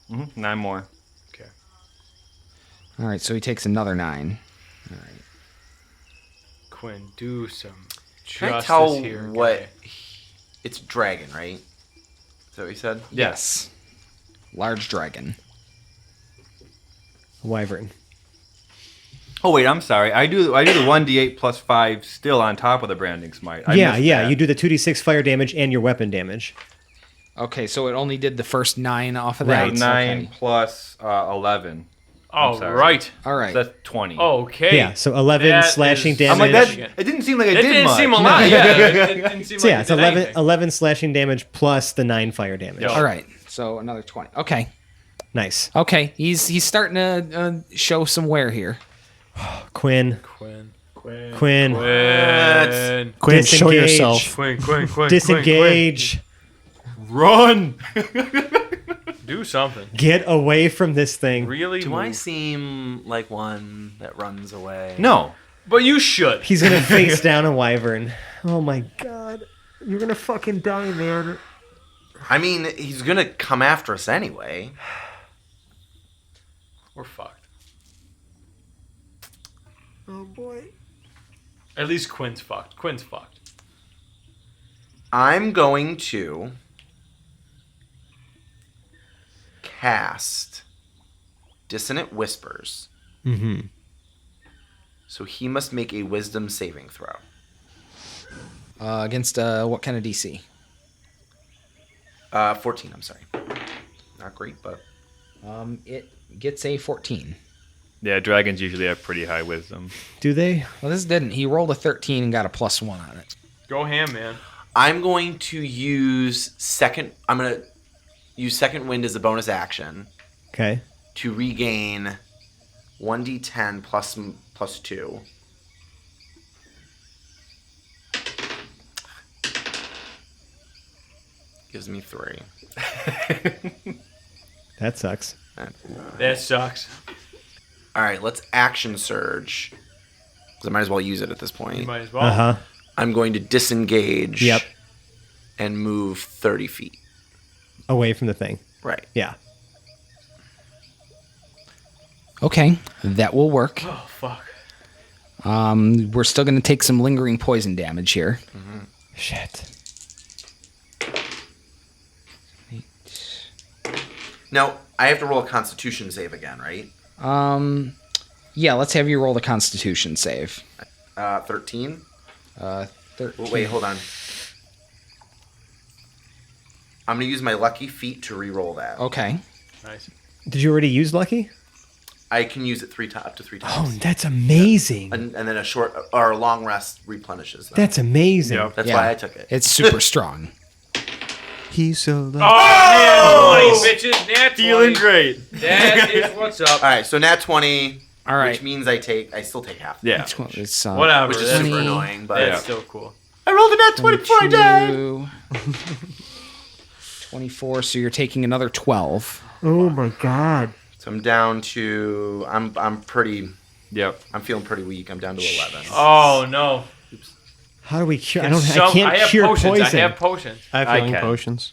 there. 9 more. Okay. All right, so he takes another 9. All right. Quinn, do some Can I justice tell here. what? guy. It's dragon, right? Is that what you said? Yes. Large dragon. Wyvern. Oh wait, I'm sorry. I do the 1d8 plus 5 still on top of the Branding Smite. I Yeah, missed yeah. that. You do the 2d6 fire damage and your weapon damage. Okay, so it only did the first 9 off of So that. Right. 9 Okay. plus 11. Oh, sorry. right. All right. So that's 20. Okay. Yeah, so 11 That slashing is- damage. I'm like that. Damage. It didn't seem like I That did didn't much. seem a lot. Yeah, it didn't seem So like yeah, it it's did 11, anything. 11 slashing damage plus the 9 fire damage. Yeah. All right, so another 20. Okay. Nice. Okay, he's starting to show some wear here. Quinn. Quinn. Quinn. Quinn. Quinn, show Disengage. yourself. Quinn. Disengage. Run! Do something. Get away from this thing. Really? Do I move. seem like one that runs away? No. But you should. He's gonna face down a wyvern. Oh my god. You're gonna fucking die, man. I mean, he's gonna come after us anyway. We're fucked. Oh boy. At least Quinn's fucked. Quinn's fucked. I'm going to cast Dissonant Whispers. Mm-hmm. So he must make a wisdom saving throw. Against what kind of DC? 14, I'm sorry. Not great, but... It gets a 14. Yeah, dragons usually have pretty high wisdom. Do they? Well, this didn't. He rolled a 13 and got a +1 on it. Go ham, man. I'm going to use second wind as a bonus action Okay. to regain 1d10 plus 2. Gives me 3. That sucks. That sucks. All right, let's action surge. Because I might as well use it at this You point. might as well. Uh-huh. I'm going to disengage. Yep. And move 30 feet. away from the thing. Right. Yeah. Okay, that will work. Oh fuck. We're still going to take some lingering poison damage here. Shit. Now, I have to roll a Constitution save again, right? Yeah, let's have you roll the Constitution save. 13. 13. Wait, hold on. I'm going to use my lucky feat to re-roll that. Okay. Nice. Did you already use Lucky? I can use it up to 3 times. Oh, that's amazing. And then a short or a long rest replenishes them. That's amazing. Yep. That's Yeah. why I took it. It's super strong. He's so lucky. Oh, man, 20, bitches. Nat 20. Feeling great. That is what's up. All right, so nat 20, All right. which means I still take half. Yeah. It's, Whatever. Which is that's, super annoying, but that's still cool. I rolled a nat 20 before I died. 24, so you're taking another 12. Oh my god. So I'm down to I'm feeling pretty weak. I'm down to 11. Oh no. How do we cure? I I can't have cure potions. poison. I have potions. I have I healing can. potions.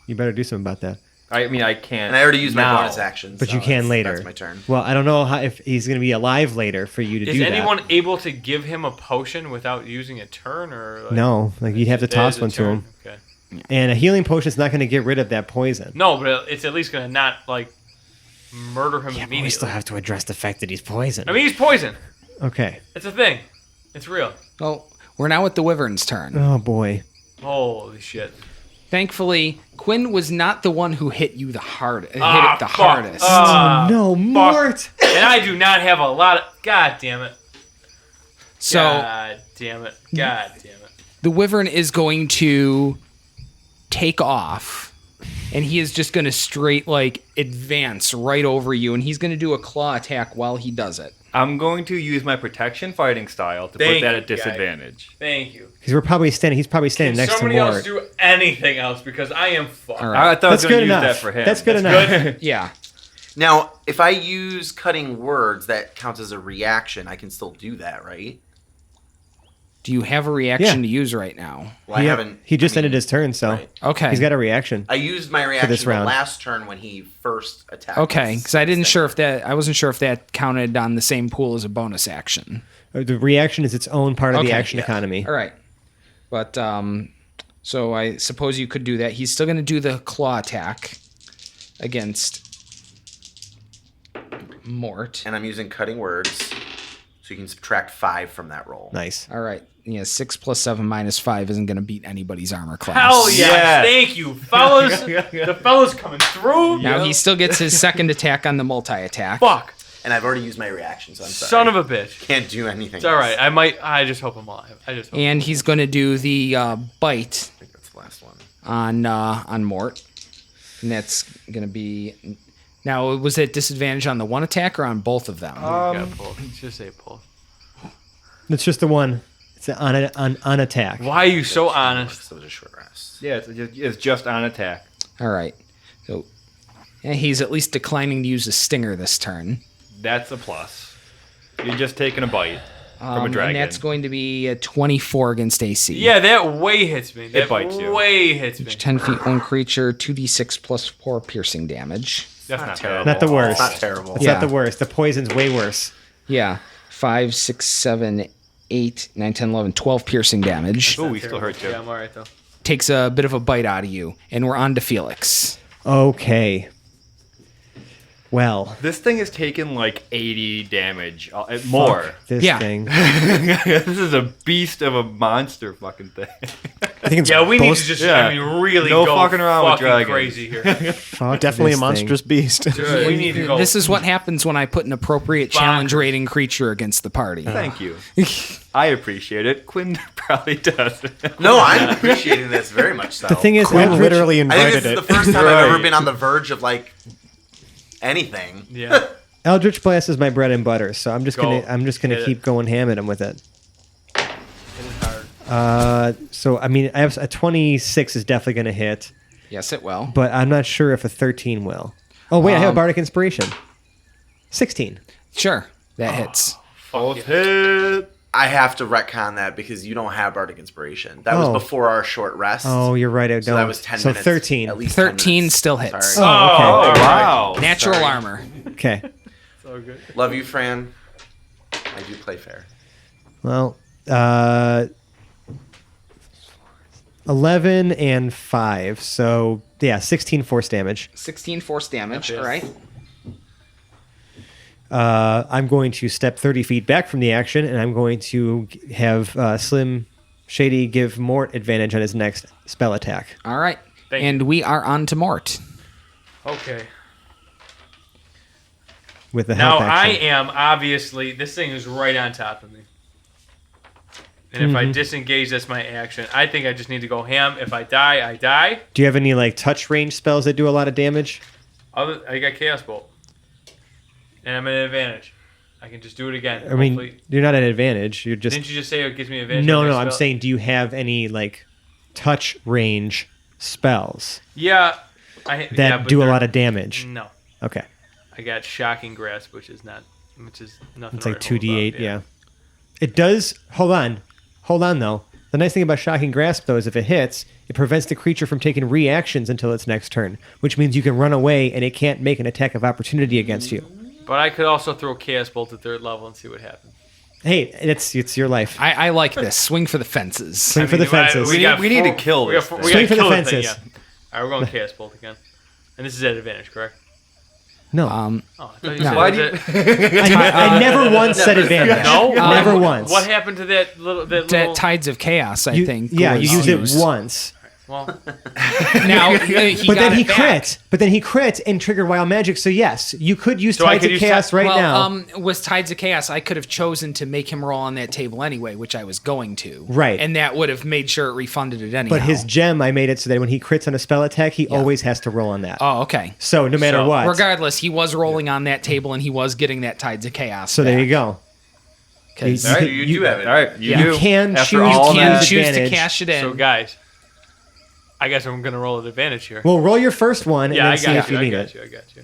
You better do something about that. I mean, I can't. And I already used my now. bonus action. But so you can that's- later. That's my turn. Well, I don't know if he's going to be alive later for you to Is do anyone that. able to give him a potion without using a turn or? Like, No, like you'd have to That toss is a one to turn? him. Okay. And a healing potion is not going to get rid of that poison. No, but it's at least gonna not like murder him Yeah, but immediately. we still have to address the fact that he's poisoned. I mean, he's poison. Okay. It's a thing. It's real. Well, we're now at the Wyvern's turn. Oh boy. Holy shit. Thankfully, Kwin was not the one who hit you the hardest. Ah, hit it the fuck. hardest. Ah, No, fuck. Mort. And I do not have a lot of. God damn it. So God damn it. God damn it. the Wyvern is going to take off, and he is just going to straight advance right over you, and he's going to do a claw attack while he does it. I'm going to use my protection fighting style to Thank put that you, at disadvantage. Thank you. He's probably standing Can next to somebody else Mort. do anything else? Because I am fucked. All right. I thought I was That's going to good use enough. that for him. That's good enough. Yeah. Now, if I use cutting words, that counts as a reaction. I can still do that, right? Do you have a reaction Yeah. to use right now? Well, I haven't. He just I mean, ended his turn, so right. Okay. he's got a reaction. I used my reaction this the round. last turn when he first attacked. Okay, us. because I wasn't sure if that counted on the same pool as a bonus action. The reaction is its own part of the Okay, action yeah. economy. All right, but so I suppose you could do that. He's still going to do the claw attack against Mort. And I'm using cutting words, so you can subtract 5 from that roll. Nice. All right, yeah, 6 + 7 - 5 isn't going to beat anybody's armor class. Hell yes. Yes. Thank you, fellas. The fellas coming through. Now he still gets his second attack on the multi-attack. Fuck. And I've already used my reaction, so I'm sorry. Son of a bitch. Can't do anything. It's all right. I just hope I'm alive. And he's going to do the bite I think that's the last one. on Mort, and that's going to be. Now, was it disadvantage on the one attack or on both of them? Yeah, pull. Just say pull. It's just the one. It's on attack. Why are you so honest? So it was a short rest. Yeah, it's just on attack. All right. So he's at least declining to use a stinger this turn. That's a plus. You're just taking a bite from a dragon. And that's going to be a 24 against AC. Yeah, that way hits me. That bites you. way hits me. 10 feet, one creature, 2d6 + 4 piercing damage. That's not terrible. terrible. Not the worst. It's not terrible. It's Yeah. not the worst. The poison's way worse. Yeah. 5, 6, 7, 8, 9, 10, 11, 12 piercing damage. Oh, we still hurt you. Yeah, I'm all right though. Takes a bit of a bite out of you. And we're on to Felix. Okay. Well, This thing has taken like 80 damage. More. this Yeah. thing. This is a beast of a monster fucking thing. I think it's Yeah, we need both- to just, yeah. I mean, really No go fucking around with fucking dragons. crazy here. fuck Definitely this a monstrous beast. We need to go. This is what happens when I put an appropriate challenge Bonkers. rating creature against the party. Thank you. I appreciate it. Quinn probably does. No, I'm appreciating this very much so. The thing is, Quinn Eldritch- literally I think invited this is it. the first time I've ever Right. been on the verge of anything. Yeah. Eldritch Blast is my bread and butter, so I'm just Go. gonna Hit it. keep going ham at him with it. It is hard. So I mean, I have a 26 is definitely gonna hit, Yes, it will. but I'm not sure if a 13 will. Oh wait, I have a bardic inspiration. 16. Sure, that hits. Both hit. I have to retcon that because you don't have Bardic Inspiration. That was Oh. before our short rest. Oh, you're right. I don't. So that was 10 so minutes. 13. At least 10 13 minutes. still hits. Sorry. Oh, okay. Oh, wow. Natural Sorry. armor. Okay. So good. Love you, Fran. I do play fair. Well, 11 and 5. So, yeah, 16 force damage. 16 force damage. Yes. All right. I'm going to step 30 feet back from the action, and I'm going to have Slim Shady give Mort advantage on his next spell attack. All right. Thank And we are on to Mort. Okay. With the Now help I action. am obviously this thing is right on top of me. And if I disengage, that's my action. I think I just need to go ham. If I die, I die. Do you have any like touch range spells that do a lot of damage? I got Chaos Bolt. And I'm at an advantage. I can just do it again. I mean, hopefully. you're not at an advantage. You're just Didn't you just say it gives me advantage? no, on no. my I'm spell? saying, do you have any like touch range spells Yeah. that do a lot of damage? No. Okay, I got Shocking Grasp, which is nothing. it's like to write home 2d8. about, Yeah, it does. Hold on though. The nice thing about Shocking Grasp though is if it hits, it prevents the creature from taking reactions until its next turn, which means you can run away and it can't make an attack of opportunity against you. But I could also throw Chaos Bolt at 3rd level and see what happens. Hey, it's your life. I like this. Swing for the fences. Swing for the fences. we need to kill this thing. Swing for the kill the fences. thing, yeah. All right, we're going Chaos Bolt again. And this is at advantage, correct? No, Oh, I thought you No. said Why it do was you- at- I never once said advantage. No? never once. What happened to that little... That Tides of Chaos, I think. Yeah, was you used it used. once. Well, Now, he But got then he it back. crit. But then he crit and triggered wild magic. So yes, you could use So I Tides could of use Chaos Ti- right Well, now. with Tides of Chaos, I could have chosen to make him roll on that table anyway, which I was going to. Right. And that would have made sure it refunded it anyhow. But his gem, I made it so that when he crits on a spell attack, he always has to roll on that. Oh, okay. So no matter So, what. Regardless, he was rolling on that table and he was getting that Tides of Chaos. So there you go. 'Cause You- So you do have it. All right, you Yeah. do. You can After choose all to you can that, choose to advantage. cash it in. so guys, I guess I'm going to roll at advantage here. Well, roll your first one and yeah, then I see got if you. you I need got it. you. I got you.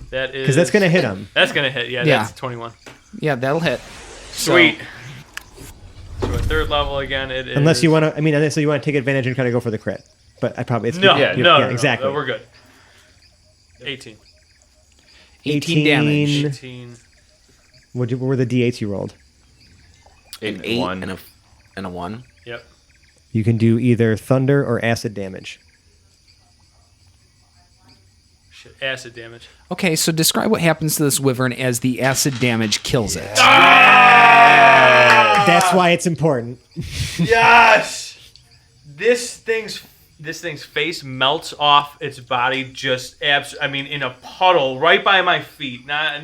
That is... Because that's going to hit him. That's going to hit. Yeah, Yeah. that's 21. Yeah, that'll hit. Sweet. So at 3rd level again, it is... Unless you want to, unless you want to take advantage and kind of go for the crit. But I probably, it's No, yeah, no, exactly. No, we're good. 18. 18 damage. 18. What were the d8s you rolled? An 8 and a 1. Yep. You can do either thunder or acid damage. Shit, acid damage. Okay, so describe what happens to this wyvern as the acid damage kills it. That's why it's important. Yes! This thing's face melts off its body just in a puddle right by my feet. Not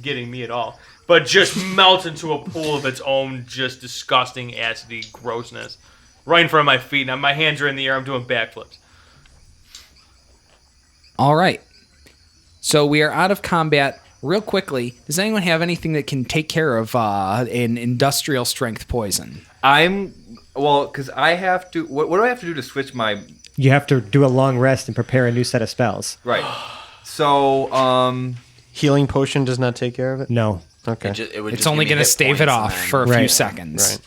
getting me at all. But just melts into a pool of its own just disgusting acidy grossness. Right in front of my feet. Now my hands are in the air, I'm doing backflips. All right. So we are out of combat. Real quickly, does anyone have anything that can take care of an industrial strength poison? because I have to. What do I have to do to switch my? You have to do a long rest and prepare a new set of spells. Right. So, Healing potion does not take care of it? No. Okay. It's only going to stave it off for a few Right. seconds.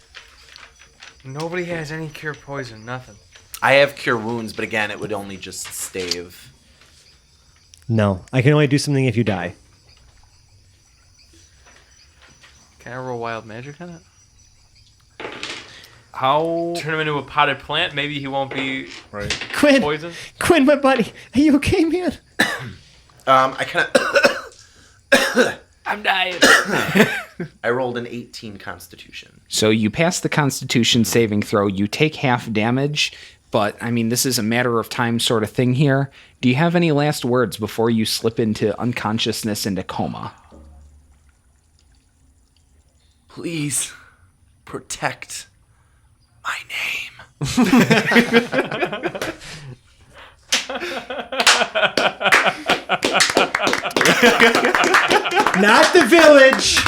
Right. Nobody has any cure poison, nothing. I have cure wounds, but again, it would only just stave. No. I can only do something if you die. Can I roll wild magic on it? how? Turn him into a potted plant, maybe he won't be Kwin! poisoned. Kwin, my buddy. Are you okay, man? I kind of. I'm dying. I rolled an 18 Constitution. So you pass the Constitution saving throw. You take half damage, but I mean, this is a matter of time sort of thing here. Do you have any last words before you slip into unconsciousness into coma? Please protect my name. Not the village.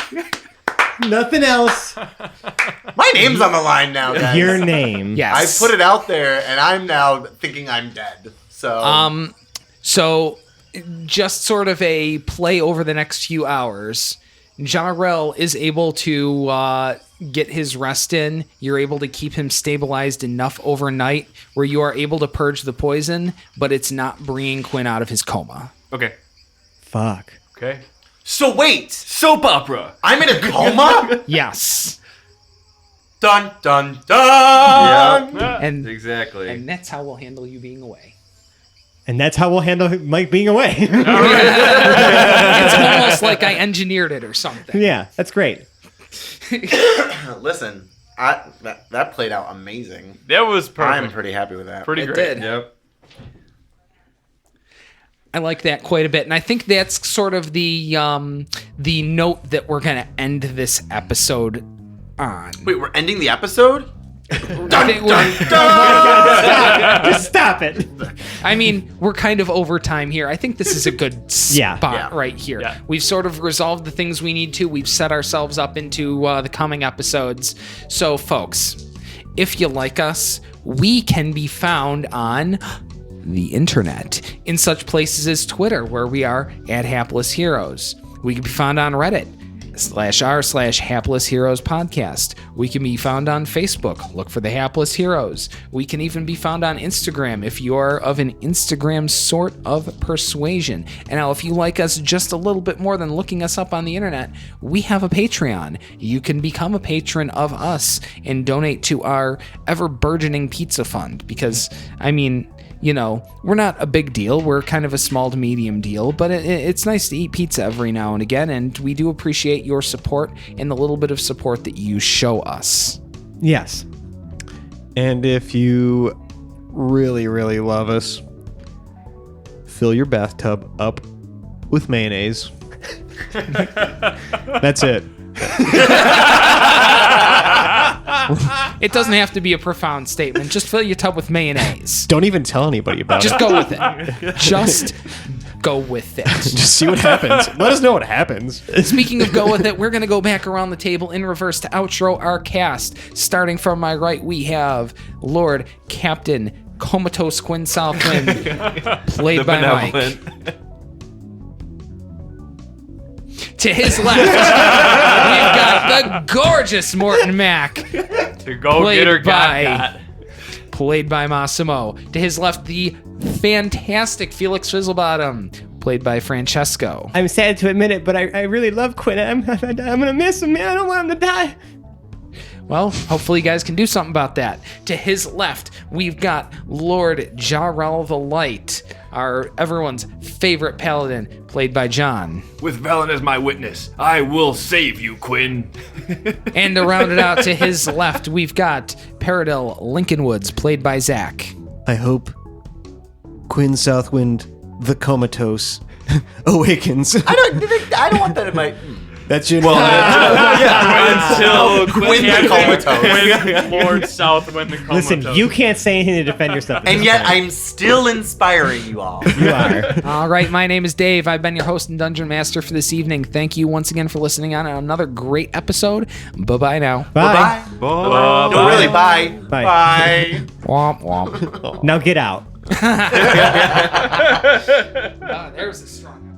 Nothing else. My name's on the line now, guys. Your name. I Yes. put it out there, and I'm now thinking I'm dead. So, So just sort of a play over the next few hours. Jarrell is able to get his rest in. You're able to keep him stabilized enough overnight where you are able to purge the poison, but it's not bringing Kwin out of his coma. Okay. Fuck. Okay. So wait, Soap opera. I'm in a coma? Yes. Dun, dun, dun! Yep. And Exactly. that's how we'll handle you being away. And that's how we'll handle Mike being away. It's almost like I engineered it or something. Yeah, that's great. Listen, that played out amazing. That was perfect. I'm pretty happy with that. Pretty It great. did. Yep. I like that quite a bit, and I think that's sort of the note that we're gonna end this episode on. Wait, we're ending the episode? I think we're- Just stop it. I mean, we're kind of over time here. I think this is a good Yeah. spot Yeah. right here. Yeah. We've sort of resolved the things we need to. We've set ourselves up into the coming episodes. So, folks, if you like us, we can be found on the internet in such places as Twitter, where we are at Hapless Heroes. We can be found on Reddit /r/Hapless Heroes podcast. We can be found on Facebook. Look for the Hapless Heroes. We can even be found on Instagram if you're of an Instagram sort of persuasion. And now, if you like us just a little bit more than looking us up on the internet, we have a Patreon. You can become a patron of us and donate to our ever burgeoning pizza fund because, I mean, you know, we're not a big deal. We're kind of a small to medium deal, but it's nice to eat pizza every now and again, and we do appreciate your support and the little bit of support that you show us. Yes. And if you really, really love us, fill your bathtub up with mayonnaise. That's it. It doesn't have to be a profound statement. Just fill your tub with mayonnaise. Don't even tell anybody about Just it. go with it. Just go with it. Just see what happens. Let us know what happens. Speaking of go with it, we're going to go back around the table in reverse to outro our cast. Starting from my right, we have Lord Captain Comatose Kwin Southwind, played The by Mike. benevolent. To his left, we've got the gorgeous Morton Mack, To go Played get her by- got. played by Massimo. To his left, the fantastic Felix Fizzlebottom, played by Francesco. I'm sad to admit it, but I really love Quinn. I'm gonna miss him, man. I don't want him to die. Well, hopefully you guys can do something about that. To his left, we've got Lord Jarrell the Light, everyone's favorite paladin, played by John. With Velen as my witness, I will save you, Kwin. And to round it out to his left, we've got Paradil Lincolnwoods, played by Zach. I hope Quinn Southwind, the comatose, awakens. I don't want that in my... That's your Until Kwin the comatose. Kwin, Lord Southwind the comatose. Listen, you can't say anything to defend yourself. at And this yet point. I'm still inspiring you all. You are. All right, my name is Dave. I've been your host and dungeon master for this evening. Thank you once again for listening on another great episode. Bye-bye now. Bye. Bye. No, really, bye. Bye. Bye. Womp womp. Now get out. There's a strong